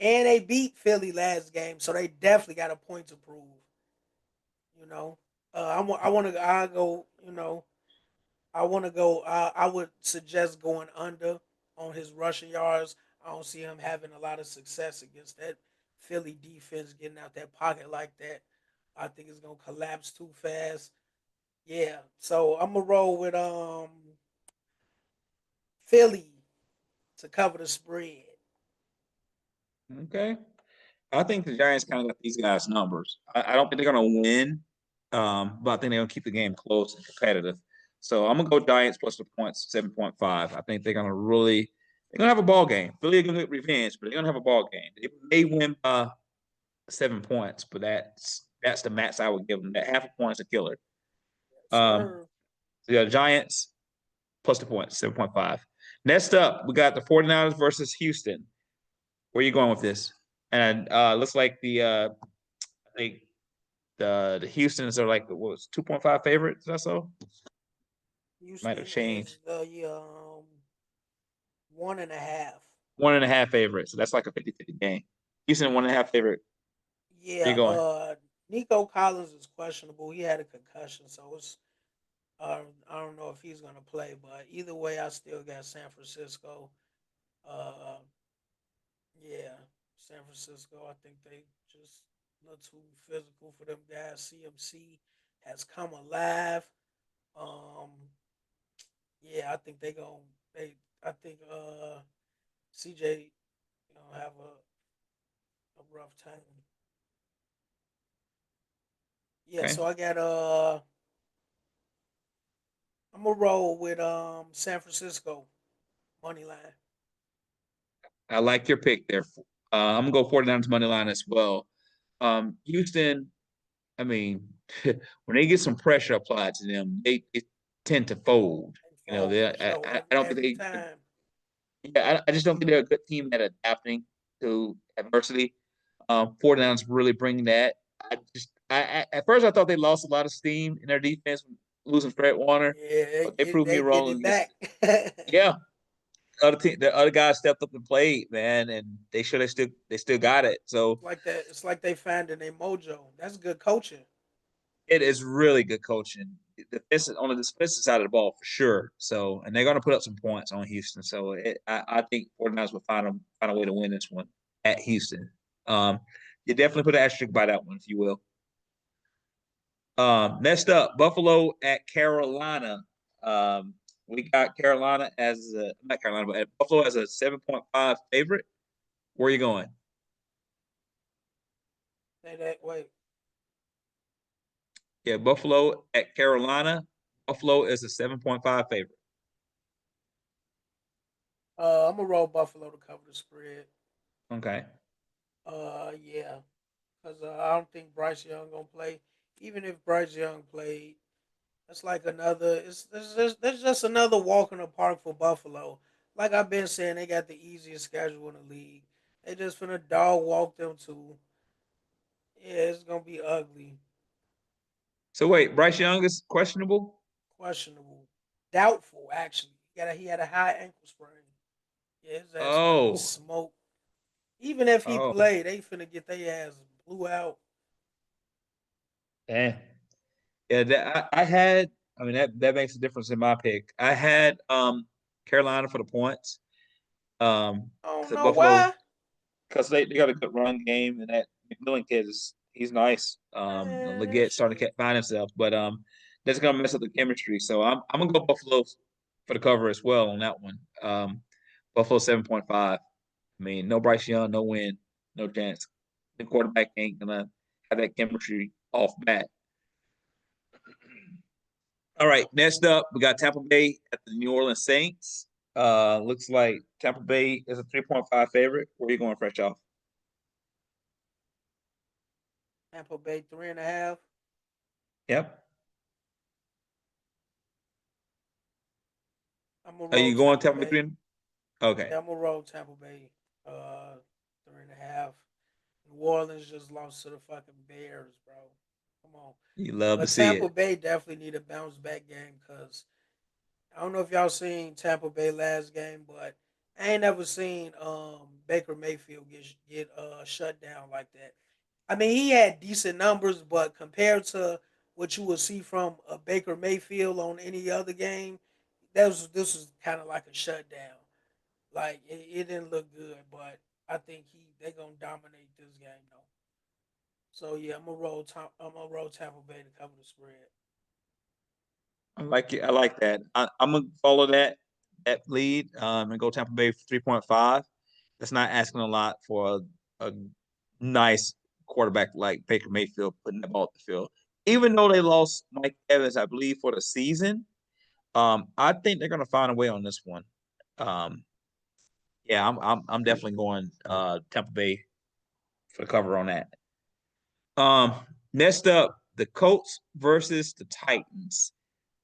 And they beat Philly last game, so they definitely got a point to prove. You know, I want to. I go. I want to go. I would suggest going under on his rushing yards. I don't see him having a lot of success against that Philly defense getting out that pocket like that. I think it's gonna collapse too fast. Yeah, so I'm gonna roll with Philly to cover the spread. Okay. I think the Giants kind of got these guys' numbers. I don't think they're gonna win, but I think they're gonna keep the game close and competitive. So I'm gonna go Giants plus the points, 7.5. I think they're gonna have a ball game. Philly are gonna get revenge, but they're gonna have a ball game. They may win by 7 points, but that's the max I would give them. That half a point is a killer. Um, Sir, so yeah, Giants plus the points, 7.5. Next up, we got the 49ers versus Houston. Where are you going with this? And looks like I think the Houston's are like what was 2.5 favorites or so. Might have Houston changed. is the 1.5. 1.5 favorites. So that's like a 50-50 game. Houston 1.5 favorite. Where Yeah, you going? Nico Collins is questionable. He had a concussion, so it's I don't know if he's gonna play. But either way, I still got San Francisco. Uh, yeah, San Francisco. I think they just look too physical for them guys. CMC has come alive. Um, yeah, I think they going they. I think CJ gonna have a rough time. Yeah, Okay. so I got I'm gonna roll with San Francisco money line. I like your pick there. I'm gonna go 49ers money line as well. Houston, I mean, when they get some pressure applied to them, they tend to fold. And You know, fall they for sure I don't think every they time. yeah, I just don't think they're a good team at adapting to adversity. 49ers really bringing that. At first I thought they lost a lot of steam in their defense, losing Fred Warner, Yeah, but they proved me they getting wrong it against back. yeah. The other guys stepped up and played, man, and they still got it. So Like that. It's like they finding their mojo. That's good coaching. it is really good coaching. On the defensive side of the ball for sure. So, and they're going to put up some points on Houston. So, I think 49ers will find a way to win this one at Houston. You definitely put an asterisk by that one, if you will. Next up, Buffalo at Carolina. We got Carolina as not Carolina, but Buffalo as a 7.5 favorite. Where are you going? Say that. Wait. Yeah, Buffalo at Carolina. Buffalo is a 7.5 favorite. I'm gonna roll Buffalo to cover the spread. Okay. Yeah, because I don't think Bryce Young gonna play. Even if Bryce Young played, that's like another. There's just another walk in the park for Buffalo. Like I've been saying, they got the easiest schedule in the league. They just finna dog walk them too. Yeah, it's gonna be ugly, So wait, Bryce Young is questionable? questionable, doubtful. Actually, he had a high ankle sprain. Yeah, his ass might be Oh, smoked. Even if he oh, played, they finna get their ass blew out. damn. Yeah, I had. I mean, that makes a difference in my pick. I had Carolina for the points. I don't To know Buffalo why. because they got a good run game, and that McMillan kid is he's nice. Man, Leggett starting to shit. find himself, but that's gonna mess up the chemistry. So I'm gonna go Buffalo for the cover as well on that one. Buffalo 7.5. I mean, no Bryce Young, no win, no chance. The quarterback ain't gonna have that chemistry off bat. All right, next up, we got Tampa Bay at the New Orleans Saints. Looks like Tampa Bay is a 3.5 favorite. Where are you going fresh off? Tampa Bay 3.5. Yep. I'm gonna Are roll you going Tampa Tampa Bay Bay. 3? Okay. Yeah, I'm gonna roll Tampa Bay. 3.5. New Orleans just lost to the fucking Bears, bro. Come on. You love to But see Tampa it. Bay definitely need a bounce back game because I don't know if y'all seen Tampa Bay last game, but I ain't never seen Baker Mayfield get shut down like that. I mean, he had decent numbers, but compared to what you would see from a Baker Mayfield on any other game, this was kind of like a shutdown. Like it didn't look good, but I think they gonna dominate this game though. So yeah, I'm gonna roll Tampa Bay to cover the spread. I like it. I like that. I'm gonna follow that lead and go Tampa Bay for 3.5. That's not asking a lot for a nice quarterback like Baker Mayfield putting the ball at the field. Even though they lost Mike Evans, I believe, for the season, I think they're gonna find a way on this one. Um, yeah, I'm definitely going Tampa Bay for the cover on that. Um, Next up, the Colts versus the Titans.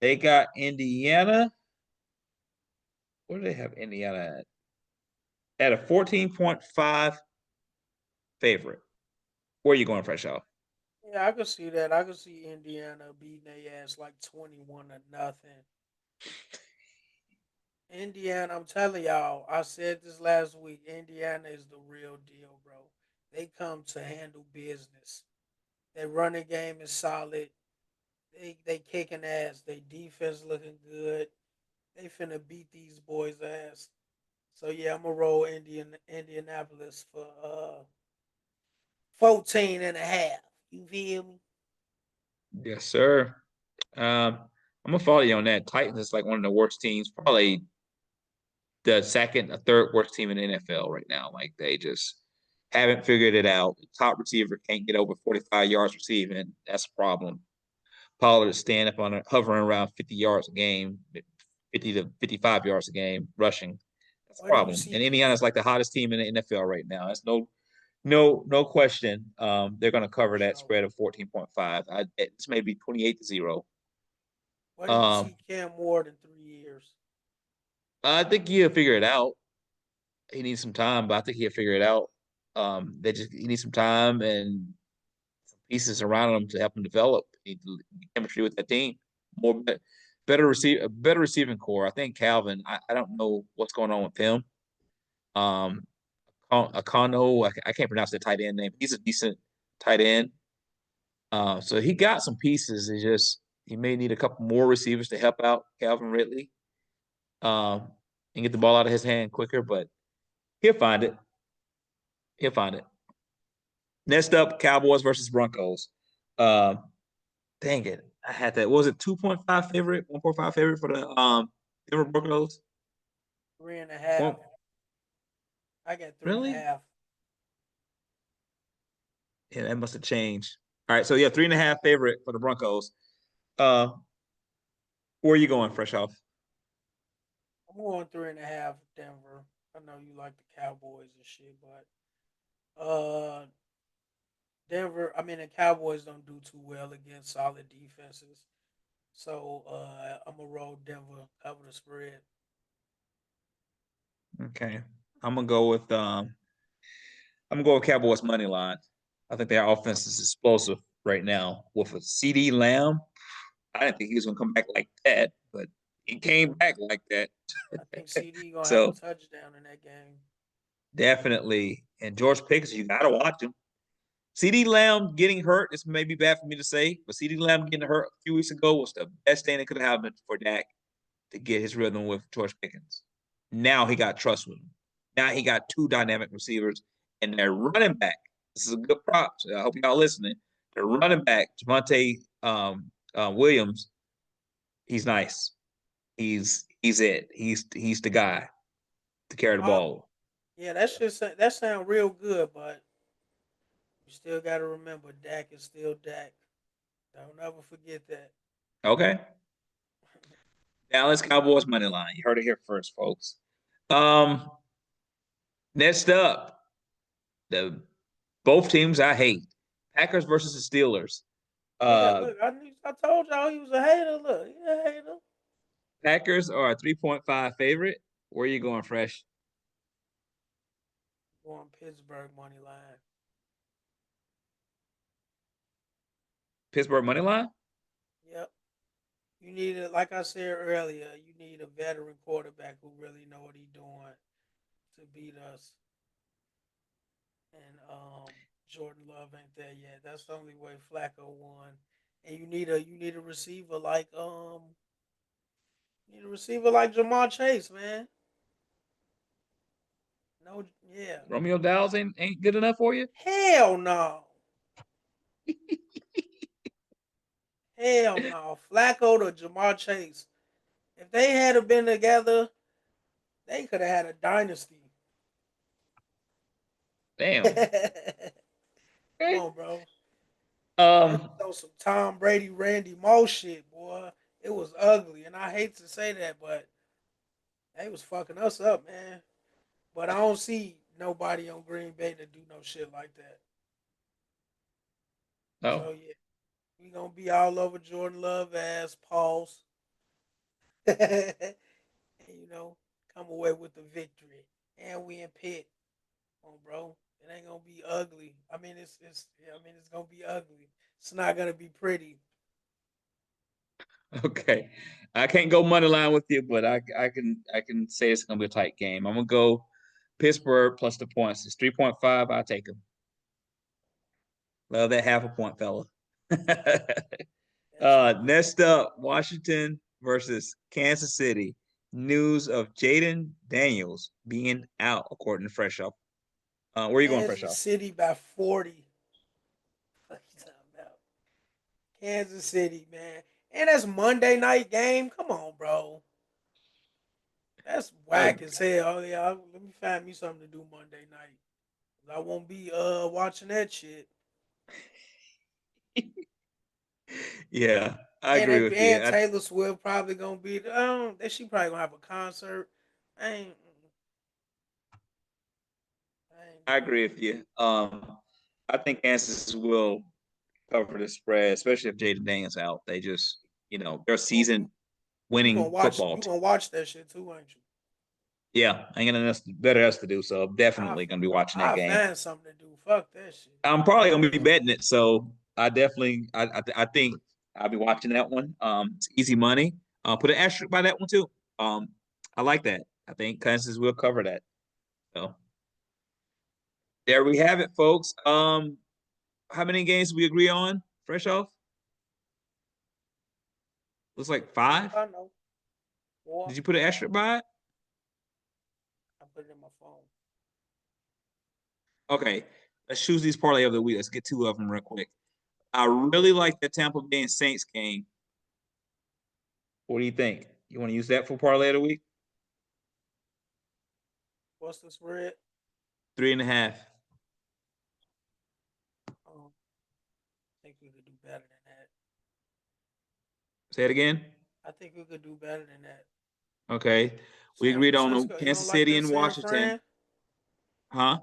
They got Indiana. Where do they have Indiana at? At a 14.5 favorite. Where are you going fresh off? Yeah, I can see that. I can see Indiana beating their ass like 21-0. Indiana, I'm telling y'all, I said this last week. Indiana is the real deal, bro. They come to handle business. Their running game is solid. They kicking ass. They defense looking good. They finna beat these boys' ass. So yeah, I'm gonna roll Indianapolis for 14 and a half. You feel me? Yes, sir. I'm gonna follow you on that. Titans is like one of the worst teams, probably the second or third worst team in the NFL right now. Like they just haven't figured it out. The top receiver can't get over 45 yards receiving. That's a problem. Pollard is staying up on it, hovering around 50 yards a game, 50 to 55 yards a game rushing. That's a Where do you problem. see And this? Indiana's like the hottest team in the NFL right now. That's no question. They're going to cover that Show. spread of 14.5. This may be 28-0. Where do you Um, see Cam Ward in 3 years? I think he'll figure it out. He needs some time, but I think he'll figure it out. He needs some time and some pieces around him to help him develop. He needs chemistry with that team. More better receiving core. I think Calvin. I don't know what's going on with him. Um, Akano. I can't pronounce the tight end name. He's a decent tight end. So he got some pieces. It's just he may need a couple more receivers to help out Calvin Ridley. Um, and get the ball out of his hand quicker, but he'll find it. He'll find it. Next up, Cowboys versus Broncos. Uh, dang it. I had that. What was it 2.5 favorite, 1.5 favorite for the Denver Broncos? Three and a half. One, I got three and a really? half. Yeah, that must have changed. All right, so yeah, 3.5 favorite for the Broncos. Uh, where are you going, fresh off? I'm going 3.5 Denver. I know you like the Cowboys and shit, but Denver. I mean, the Cowboys don't do too well against solid defenses. So I'm gonna roll Denver cover the spread. Okay. I'm gonna go with Cowboys money line. I think their offense is explosive right now. With a CD Lamb, I didn't think he was gonna come back like that, but he came back like that. I think CD gonna have a So touchdown in that game. definitely. And George Pickens, you gotta watch him. CD Lamb getting hurt, this may be bad for me to say, but CD Lamb getting hurt a few weeks ago was the best thing that could have happened for Dak to get his rhythm with George Pickens. Now he got trust with him. Now he got two dynamic receivers, and their running back. This is a good prop. So I hope y'all listening. Their running back, Javonte Williams, he's nice. He's it. He's the guy to carry the Uh, ball. yeah, that sound real good, but you still got to remember Dak is still Dak. Don't ever forget that. Okay. Dallas Cowboys money line. You heard it here first, folks. Um, next up, the both teams I hate. Packers versus the Steelers. Yeah, Uh, look, I told y'all he was a hater. Look, he a hater. Packers are a 3.5 favorite. Where are you going, Fresh? Going Pittsburgh money line. Pittsburgh money line? Yep. You need a, like I said earlier, you need a veteran quarterback who really know what he's doing to beat us. And Jordan Love ain't there yet. That's the only way Flacco won. And you need a receiver like you need a receiver like Jamar Chase, man. No, yeah. Romeo Dowds ain't good enough for you? Hell no. Hell no. Flacco to Jamar Chase. If they had been together, they could have had a dynasty. Come Damn. Okay. on, bro. They was Um, on some Tom Brady, Randy Moss shit, boy. It was ugly, and I hate to say that, but they was fucking us up, man. But I don't see nobody on Green Bay to do no shit like that. no. So yeah, we gonna be all over Jordan Love ass pause, and come away with the victory. And we in pit, come on, bro. It ain't gonna be ugly. I mean, it's yeah, I mean, it's gonna be ugly. It's not gonna be pretty. Okay. I can't go money line with you, but I can say it's gonna be a tight game. I'm gonna go Pittsburgh plus the points. It's 3.5. I take them. Love that half a point, fella. That's Next up, Washington versus Kansas City. News of Jaden Daniels being out, according to Fresh Off. Where are you going, Fresh Kansas Off? City by 40. What you talking about? Kansas City, man. And that's Monday night game. Come on, bro. That's Uh, whack as hell. Oh, yeah, let me find me something to do Monday night. I won't be watching that shit. yeah, I And agree with you. Taylor Swift probably gonna be. That she probably gonna have a concert. I ain't. I ain't I doing agree with you. I think Kansas will cover the spread, especially if Jaden Daniels out. They just, they're it. season You gonna winning watch? football You team. gonna watch that shit too, ain't you? Yeah, I ain't got nothing better else to do, so I'm I definitely gonna be watching that I game. find something to do. Fuck that shit. I'm probably gonna be betting it, so I think I'll be watching that one. It's easy money. Put an asterisk by that one too. I like that. I think Kansas will cover that. So there we have it, folks. How many games do we agree on? Fresh off? Looks like 5. I know. Boy, Did you put an asterisk by it? I put it in my phone. Okay, let's choose these parlay of the week. Let's get 2 of them real quick. I really like the Tampa Bay and Saints game. What do you think? You want to use that for parlay of the week? What's the spread? 3.5. I think we could do better than that. Say it again. I think we could do better than that. Okay. We San agreed on Francisco, you Kansas don't like City that and San Washington. Fran? Huh?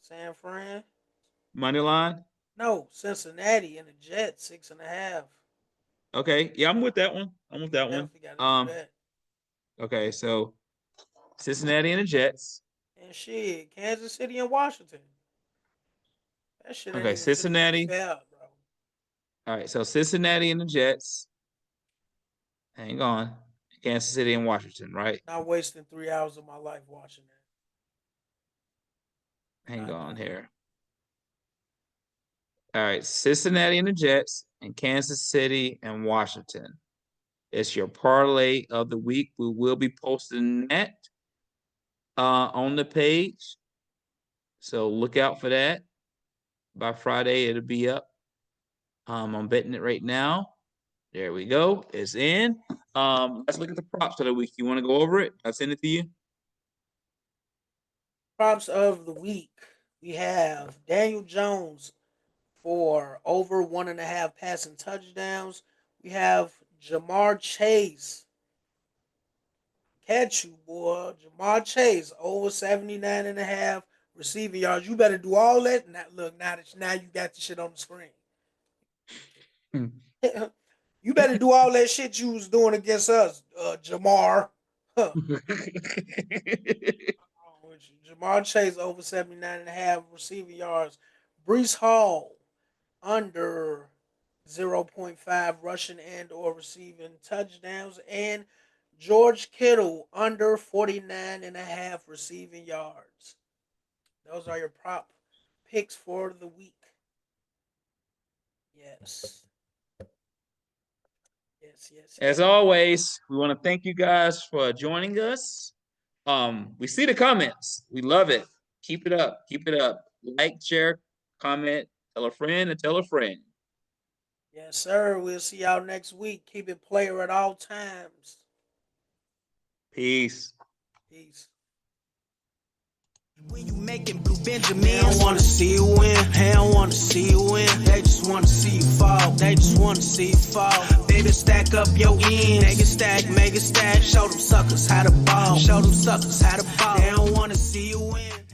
San Fran? Money line? No, Cincinnati and the Jets 6.5. Okay. Yeah, I'm with that one. I'm with that one. Definitely got to do that. Okay, so Cincinnati and the Jets. And shit, Kansas City and Washington. That shit ain't Okay, even Cincinnati. fair, bro. All right, so Cincinnati and the Jets. Hang on. Kansas City and Washington, right? Not wasting 3 hours of my life watching that. Hang Not on doing it. here. All right, Cincinnati and the Jets and Kansas City and Washington. It's your parlay of the week. We will be posting that on the page. So look out for that. By Friday, it'll be up. I'm betting it right now. There we go. It's in. Let's look at the props of the week. You want to go over it? I'll send it to you. Props of the week. We have Daniel Jones for over 1.5 passing touchdowns. We have Jamar Chase. Catch you, boy. Jamar Chase over 79.5 receiving yards. You better do all that. Now, look, now you got the shit on the screen. You better do all that shit you was doing against us, Jamar. Huh. Jamar Chase over 79.5 receiving yards. Brees Hall under 0.5 rushing and or receiving touchdowns. And George Kittle under 49.5 receiving yards. Those are your prop picks for the week. Yes. Yes. As always, we want to thank you guys for joining us. We see the comments. We love it. Keep it up. Keep it up. Like, share, comment, tell a friend, and tell a friend. Yes, sir. We'll see y'all next week. Keep it player at all times. Peace. When you making blue Benjamin, they don't wanna see you win. They don't wanna see you win. They just wanna see you fall. They just wanna see you fall. Baby, stack up your ends. Make it stack. Show them suckers how to ball. Show them suckers how to ball. They don't wanna see you win.